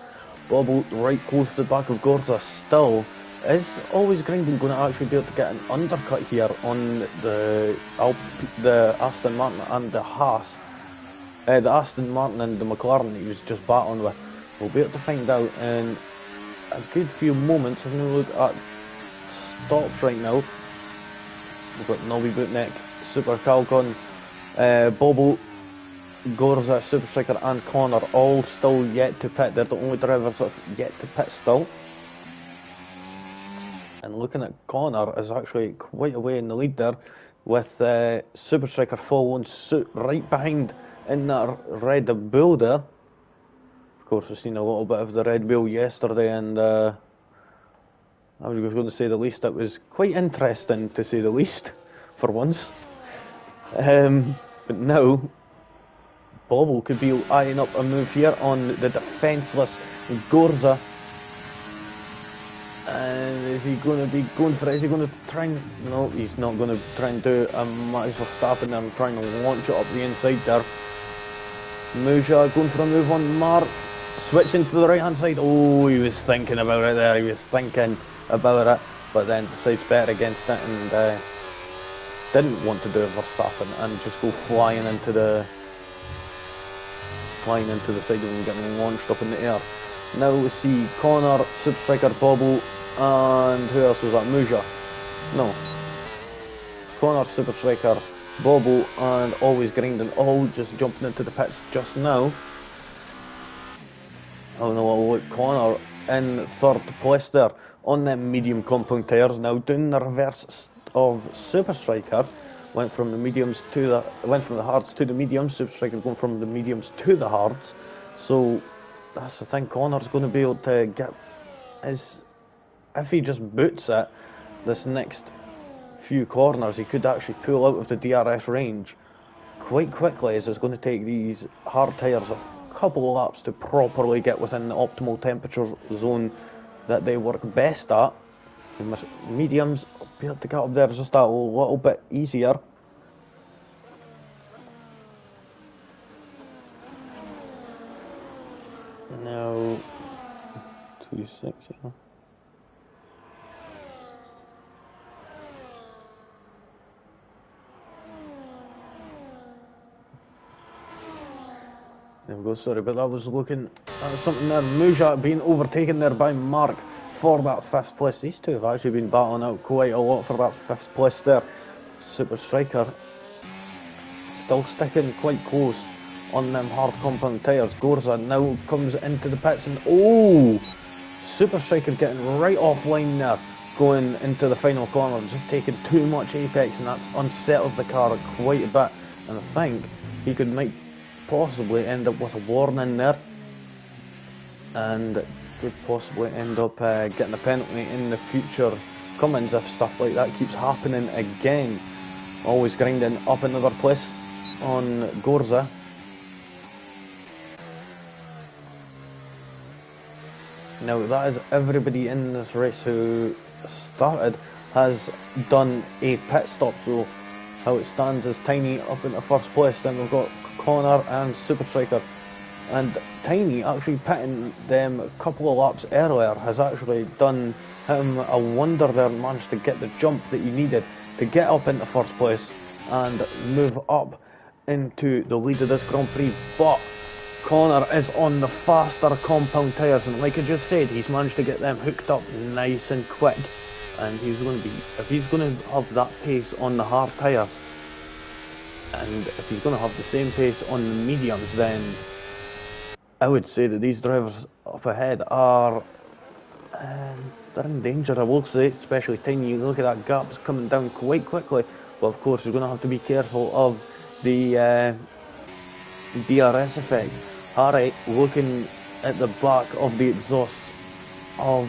Bobble right close to the back of Gorza still. Is always grinding going to actually be able to get an undercut here on the Aston Martin and the Haas? The Aston Martin and the McLaren that he was just battling with. We'll be able to find out in a good few moments. I'm going to look at stops right now. We've got Nobby Bootneck, Super Calcon, Bobo, Gorza, Super Striker and Connor all still yet to pit. They're the only drivers that have yet to pit still. And looking at Connor is actually quite a way in the lead there, with Super Striker following suit right behind in that Red Bull there. Of course, we've seen a little bit of the Red Bull yesterday, and I was going to say the least, it was quite interesting to say the least, for once. But now, Bobble could be eyeing up a move here on the defenceless Gorza. And is he going to be going for it? Is he going to try and... No, he's not going to try and do a Max Verstappen there and trying to launch it up the inside there. Muja going for a move on Mark. Switching to the right hand side. Oh, he was thinking about it there. He was thinking about it. But then decides better against it and didn't want to do a Verstappen and just go flying into the side and getting launched up in the air. Now we see Connor, Super Striker, Bobble, and who else was that? Muja. No. Connor, Super Striker, Bobble, and always grinding, all just jumping into the pits just now. Oh no, look, Connor in third place there on them medium compound tyres. Now doing the reverse of Super Striker. Went from the hards to the mediums. Super Striker going from the mediums to the hards. So that's the thing. Connor's going to be able to get if he just boots it this next few corners, he could actually pull out of the DRS range quite quickly, as it's going to take these hard tyres a couple of laps to properly get within the optimal temperature zone that they work best at. The mediums will be able to get up there just a little bit easier. Now 2.6, yeah. There we go, sorry, but that was looking at something there. Muja being overtaken there by Mark for that 5th place. These two have actually been battling out quite a lot for that 5th place there. Super Striker still sticking quite close on them hard compound tyres. Gorza now comes into the pits and oh! Super Striker getting right offline there, going into the final corner, just taking too much apex, and that unsettles the car quite a bit. And I think he might possibly end up with a warning there, and could possibly end up getting a penalty in the future comings if stuff like that keeps happening again. Always grinding up another place on Gorza. Now that is everybody in this race who started has done a pit stop, so how it stands is Tiny up in the 1st place, then we've got Connor and Super Striker, and Tiny actually pitting them a couple of laps earlier has actually done him a wonder there and managed to get the jump that he needed to get up into 1st place and move up into the lead of this Grand Prix. But Connor is on the faster compound tyres, and like I just said, he's managed to get them hooked up nice and quick, and he's going to be, if he's going to have that pace on the hard tyres, and if he's going to have the same pace on the mediums, then I would say that these drivers up ahead are they're in danger, I will say, especially Tiny. You look at that gap's coming down quite quickly, but of course you're going to have to be careful of the DRS effect. Harry looking at the back of the exhaust of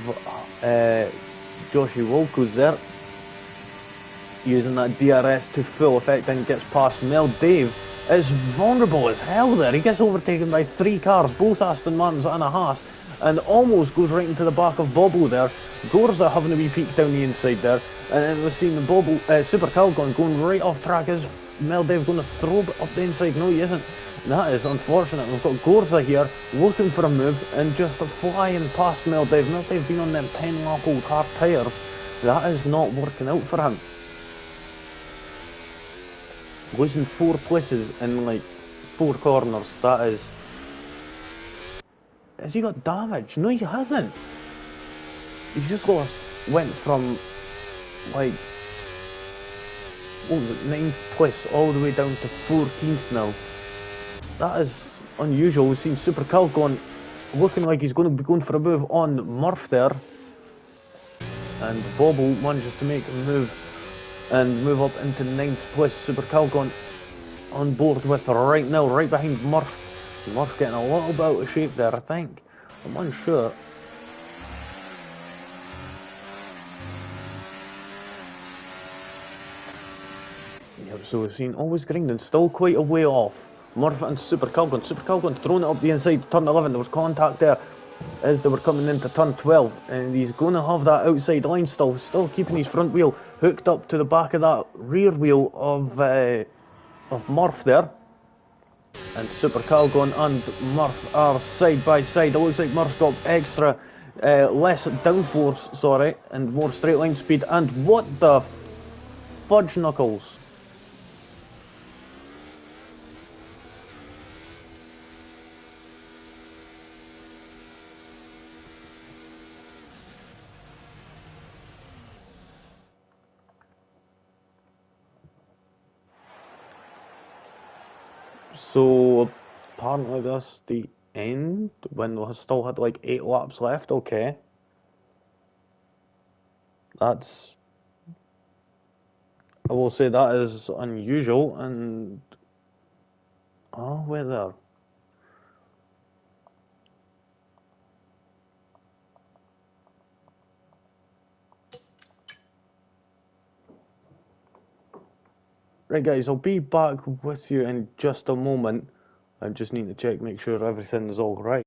Joshi Wolko's there, using that DRS to full effect and gets past Mel. Dave is vulnerable as hell there. He gets overtaken by 3 cars, both Aston Martins and a Haas, and almost goes right into the back of Bobo there. Gorza having to be peeked down the inside there, and then we've seen Bobo, Super Calgon going right off track. Is Mel Dave going to throw it up the inside? No, he isn't. And that is unfortunate. We've got Gorza here looking for a move and just flying past Mel Dave. Mel Dave being on them 10-lap old hard tyres. That is not working out for him. Losing 4 places in like 4 corners, that is... Has he got damage? No, he hasn't. He's just went from like, what was it, 9th place all the way down to 14th now. That is unusual. We've seen Super Calgon looking like he's going to be going for a move on Murph there. And Bobo manages to make a move and move up into 9th place. Super Calgon on board with right now, right behind Murph. Murph getting a little bit out of shape there, I think. I'm unsure. Yep, so we've seen always grinding, still quite a way off. Murph and Super Calgon. Super Calgon throwing it up the inside, turn 11. There was contact there as they were coming into turn 12, and he's going to have that outside line still keeping his front wheel hooked up to the back of that rear wheel of Murph there. And Super Calgon and Murph are side by side. It looks like Murph's got extra, less downforce, sorry, and more straight line speed. And what the fudge knuckles? So apparently that's the end when we still had like 8 laps left. Okay, that's, I will say that is unusual. And oh, we're there. Right guys, I'll be back with you in just a moment. I just need to check, make sure everything is all right.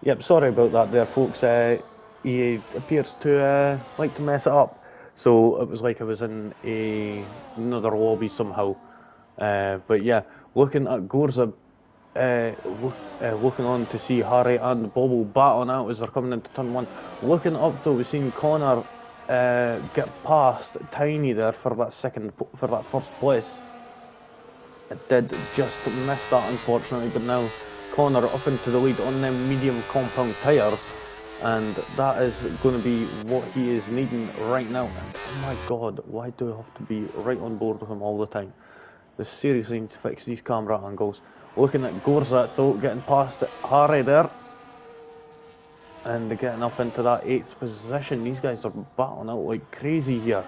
Yep, sorry about that there, folks. He appears to like to mess it up. So it was like I was in another lobby somehow. But yeah, looking at Gorza, looking on to see Harry and Bobo battling out as they're coming into turn 1. Looking up though, we've seen Connor get past Tiny there for that first place. It did just miss that, unfortunately, but now Connor up into the lead on them medium compound tyres, and that is going to be what he is needing right now. And oh my god, why do I have to be right on board with him all the time? They seriously need to fix these camera angles. Looking at Gorza though, getting past Harry there, and getting up into that 8th position. These guys are battling out like crazy here.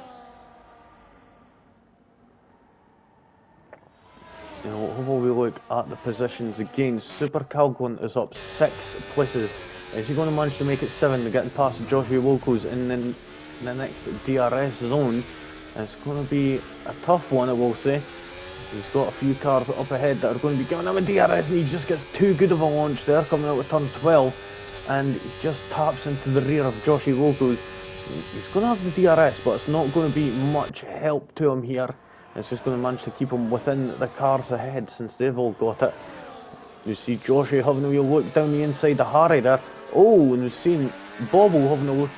You know, how we look at the positions again? Super Calgon is up 6 places. Is he going to manage to make it 7? They're getting past Joshua Wilco's in the next DRS zone. It's going to be a tough one, I will say. He's got a few cars up ahead that are going to be giving him a DRS, and he just gets too good of a launch there, coming out with turn 12. And he just taps into the rear of Joshua Wilco's. He's going to have the DRS, but it's not going to be much help to him here. It's just going to manage to keep him within the cars ahead since they've all got it. You see Joshi having a wee look down the inside of Harry there. Oh, and we've seen Bobo having a look,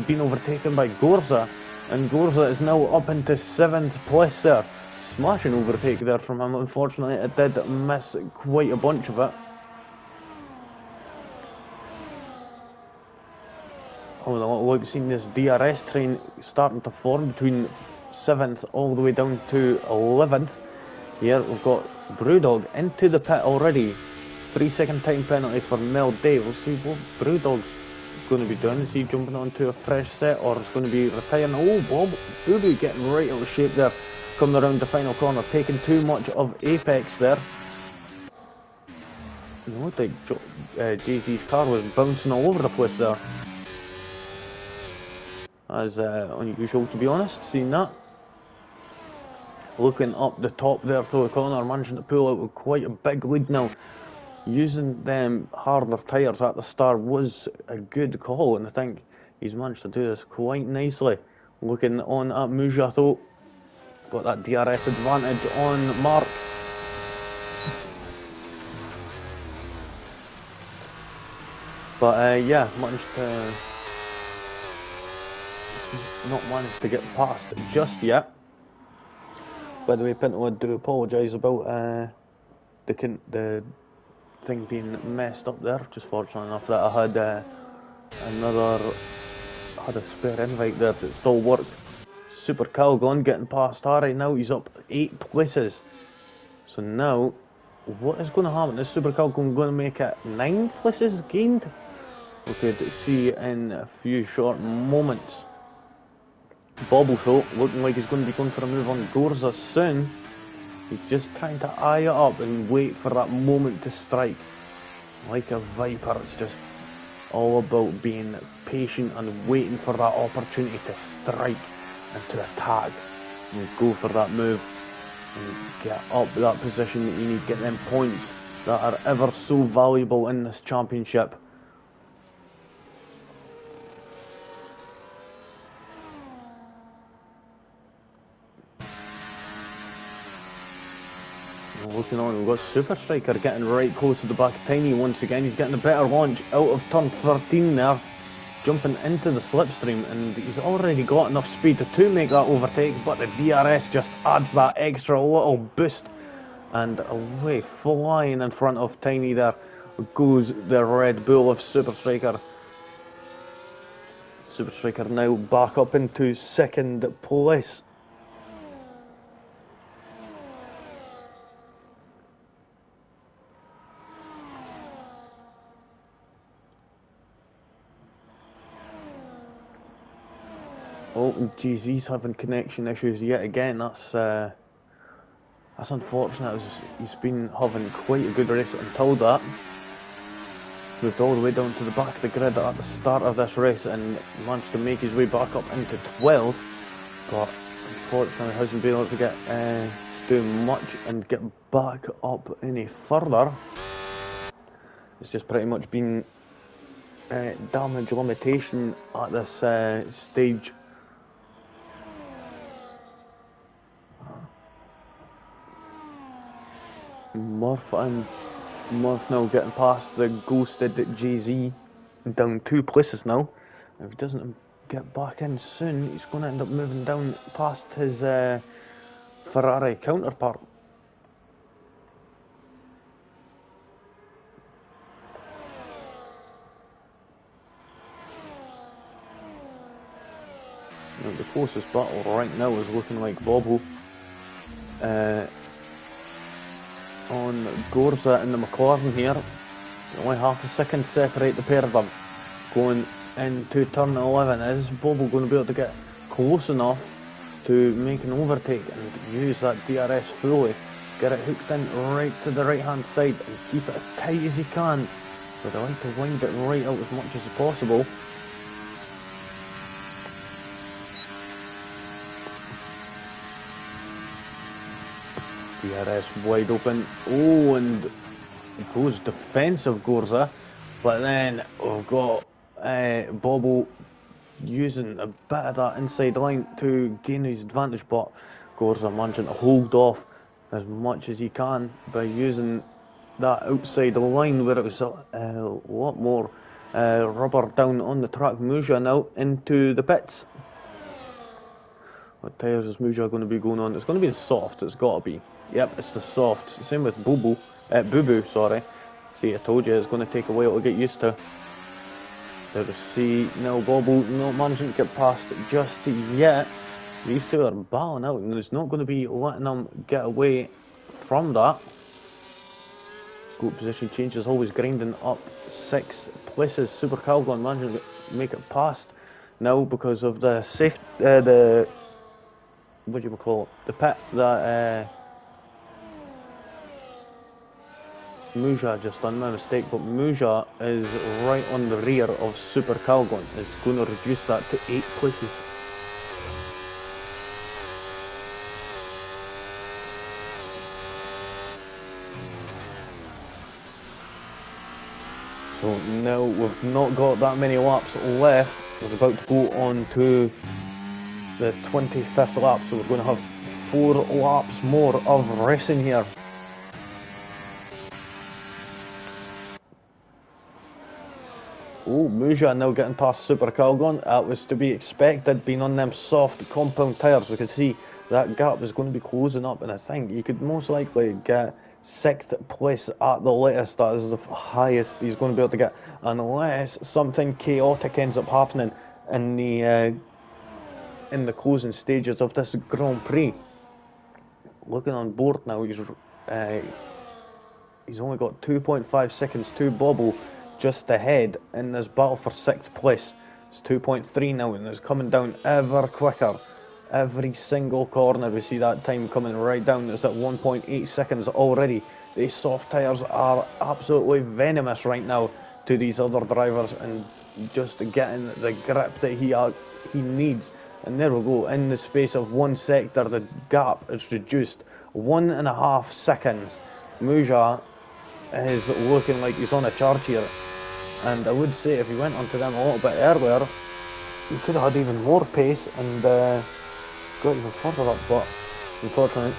been overtaken by Gorza. And Gorza is now up into 7th place there. Smashing overtake there from him. Unfortunately, it did miss quite a bunch of it. Oh, look, seeing this DRS train starting to form between 7th all the way down to 11th. Here we've got Brewdog into the pit already. 3-second time penalty for Mel Day. We'll see what Brewdog's going to be doing. Is he jumping onto a fresh set or is going to be retiring? Oh, Bob Boo Boo getting right out of shape there. Coming around the final corner, taking too much of apex there. It looked like Jay-Z's car was bouncing all over the place there. As unusual, to be honest, seeing that. Looking up the top there to the corner, managing to pull out with quite a big lead now. Using them harder tyres at the start was a good call, and I think he's managed to do this quite nicely. Looking on at Muja though, got that DRS advantage on Mark. But yeah, not managed to get past just yet. By the way, Pinto, I do apologise about the thing being messed up there. Just fortunate enough that I had a spare invite there that still worked. Super Calgon getting past Harry. Now he's up 8 places. So now, what is going to happen? Is Super Calgon going to make it 9 places gained? We could see in a few short moments. Bobble though, looking like he's going to be going for a move on Gorza soon. He's just trying to eye it up and wait for that moment to strike. Like a viper, it's just all about being patient and waiting for that opportunity to strike and to attack and go for that move and get up that position that you need, get them points that are ever so valuable in this championship. Looking on, we've got Super Striker getting right close to the back of Tiny once again. He's getting a better launch out of turn 13 there, jumping into the slipstream, and he's already got enough speed to make that overtake, but the DRS just adds that extra little boost, and away flying in front of Tiny there goes the Red Bull of Super Striker. Super Striker now back up into 2nd place. Oh, GZ's having connection issues yet again. That's unfortunate. He's been having quite a good race until that. Moved all the way down to the back of the grid at the start of this race and managed to make his way back up into 12th, but unfortunately hasn't been able to get do much and get back up any further. It's just pretty much been damage limitation at this stage. Murph now getting past the ghosted GZ, down 2 places now. If he doesn't get back in soon, he's going to end up moving down past his Ferrari counterpart. Now, the closest battle right now is looking like Bobo on Gorza in the McLaren here. Only half a second separate the pair of them. Going into turn 11, is Bobo going to be able to get close enough to make an overtake and use that DRS fully, get it hooked in right to the right hand side and keep it as tight as he can. But I like to wind it right out as much as possible. DRS wide open. Oh, and it goes defensive Gorza, but then we've got Bobo using a bit of that inside line to gain his advantage, but Gorza managing to hold off as much as he can by using that outside line where it was a lot more rubber down on the track. Muja now into the pits. What tyres is Muja going to be going on? It's going to be the soft, it's got to be. Yep, it's the soft. Same with Boo Boo, sorry. See, I told you it's going to take a while to get used to. There to see now Bobble not managing to get past just yet. These two are battling out and there's not going to be letting them get away from that. Good position changes, always grinding up 6 places. Super Calgon managing to make it past now because of the safe, the what do you call it? The pit that Muja just done, my mistake, but Muja is right on the rear of Super Calgon. It's going to reduce that to 8 places. So now we've not got that many laps left. We're about to go on to the 25th lap, so we're going to have 4 laps more of racing here. Oh, Muja now getting past Super Calgon. That was to be expected, being on them soft compound tyres. We could see that gap was going to be closing up, and I think you could most likely get 6th place at the latest. That is the highest he's going to be able to get, unless something chaotic ends up happening in the closing stages of this Grand Prix. Looking on board now, he's only got 2.5 seconds to Bobble just ahead in this battle for 6th place. It's 2.3 now, and it's coming down ever quicker. Every single corner we see that time coming right down. It's at 1.8 seconds already. These soft tyres are absolutely venomous right now to these other drivers, and just getting the grip that he needs. And there we go, in the space of 1 sector the gap is reduced 1.5 seconds. Muja is looking like he's on a charge here, and I would say if he went onto them a little bit earlier, he could have had even more pace and got even further up, but unfortunately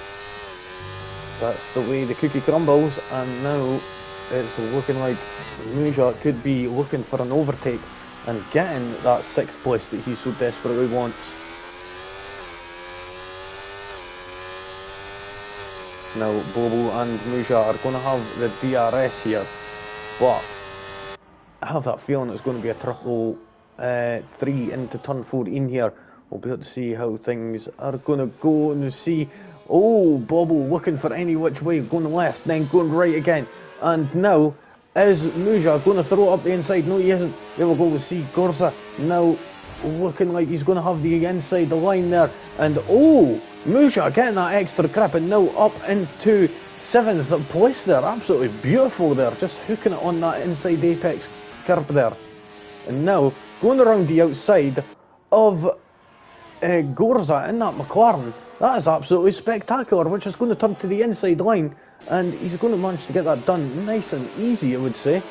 that's the way the cookie crumbles, and now it's looking like Muja could be looking for an overtake and getting that 6th place that he so desperately wants. Now Bobo and Muja are going to have the DRS here, but I have that feeling it's going to be a triple 3 into turn 4 in here. We'll be able to see how things are going to go, and see, oh, Bobo looking for any which way, going left, then going right again. And now, is Muja going to throw it up the inside? No, he isn't. There we go, we see Gorza now looking like he's going to have the inside the line there. And oh, Muja getting that extra grip, and now up into 7th place there. Absolutely beautiful there, just hooking it on that inside apex curb there. And now going around the outside of Gorza in that McLaren. That is absolutely spectacular, which is going to turn to the inside line, and he's going to manage to get that done nice and easy, I would say.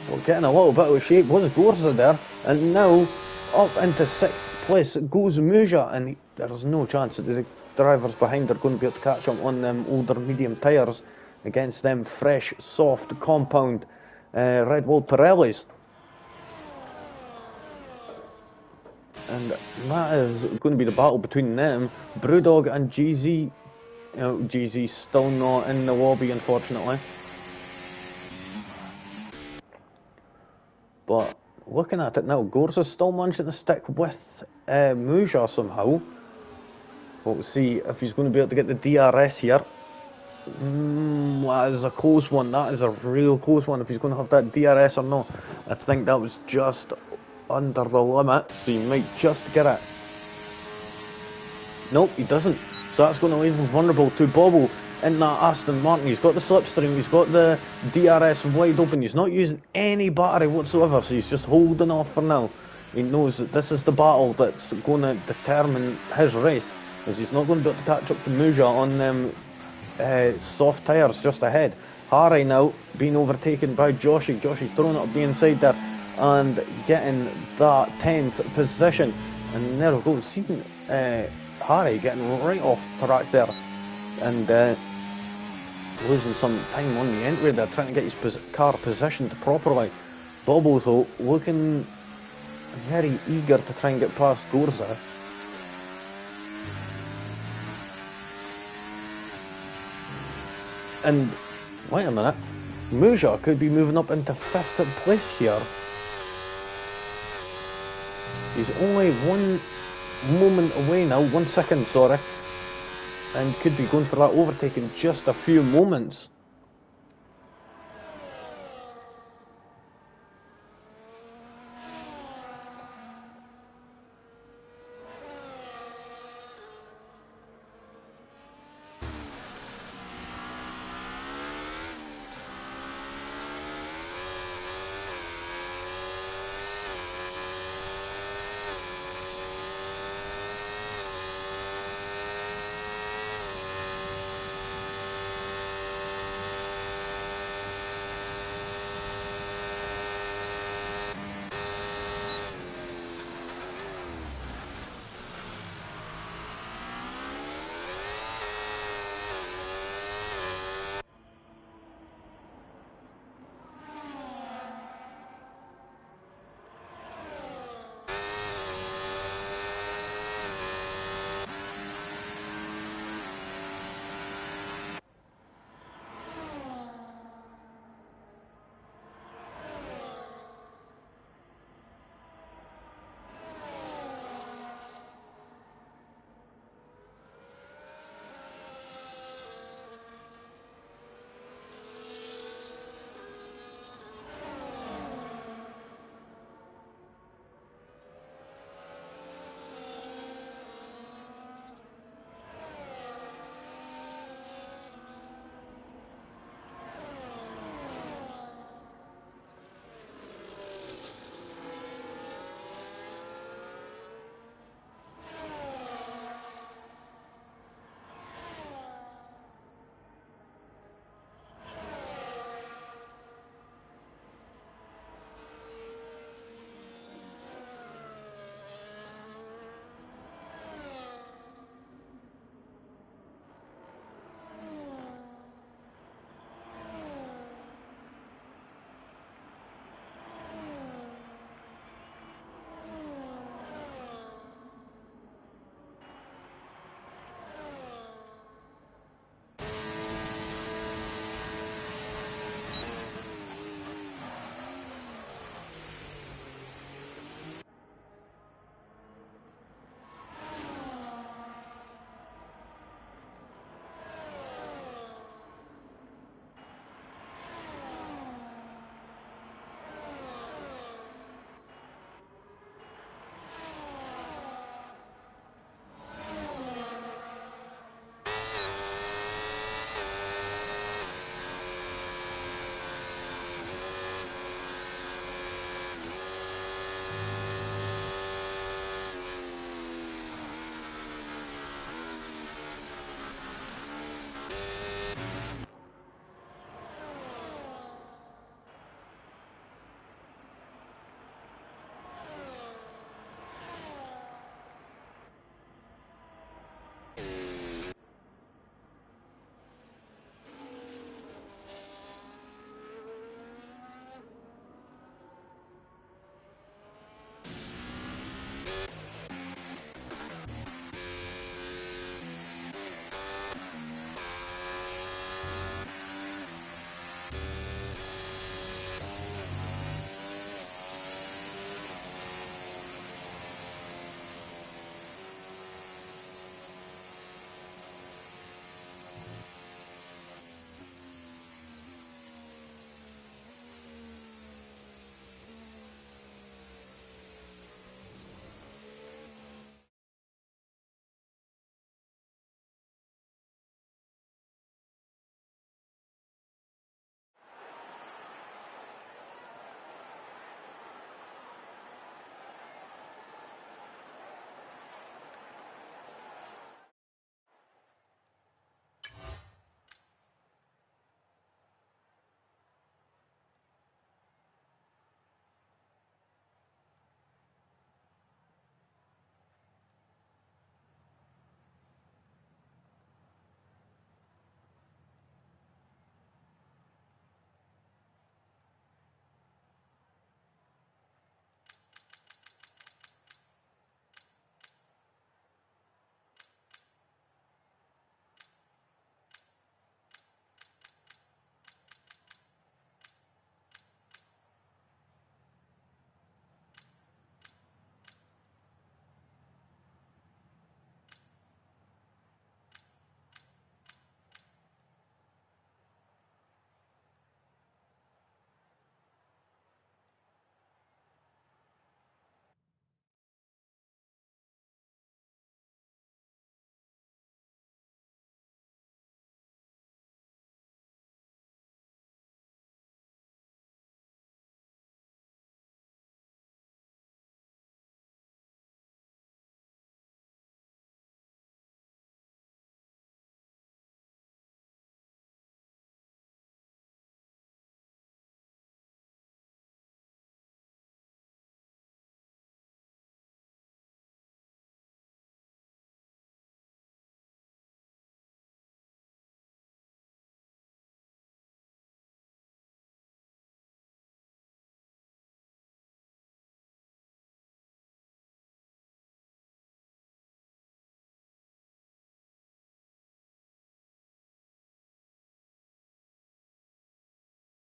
But getting a little bit out of shape was Gorza there, and now up into 6th place goes Muja, and there's no chance that the drivers behind are going to be able to catch him on them older medium tyres against them fresh, soft, compound Red Bull Pirellis. And that is going to be the battle between them, Brewdog and GZ. You know, GZ's still not in the lobby, unfortunately. But looking at it now, Gorza's still managing to stick with Muja somehow. We'll see if he's going to be able to get the DRS here. That is a close one. That is a real close one, if he's going to have that DRS or not. I think that was just under the limit, so he might just get it. Nope, he doesn't. So that's going to leave him vulnerable to Bobo in that Aston Martin. He's got the slipstream, he's got the DRS wide open, he's not using any battery whatsoever, so he's just holding off for now. He knows that this is the battle that's going to determine his race, as he's not going to be able to catch up to Muja on them soft tyres just ahead. Harry now being overtaken by Joshy. Joshy's throwing it up the inside there and getting that 10th position. And there we go. Seeing Harry getting right off track there and losing some time on the entry there, trying to get his car positioned properly. Bobo, though, looking very eager to try and get past Gorza. And, wait a minute, Muja could be moving up into 5th place here. He's only 1 moment away now, 1 second, sorry. And could be going for that overtake in just a few moments.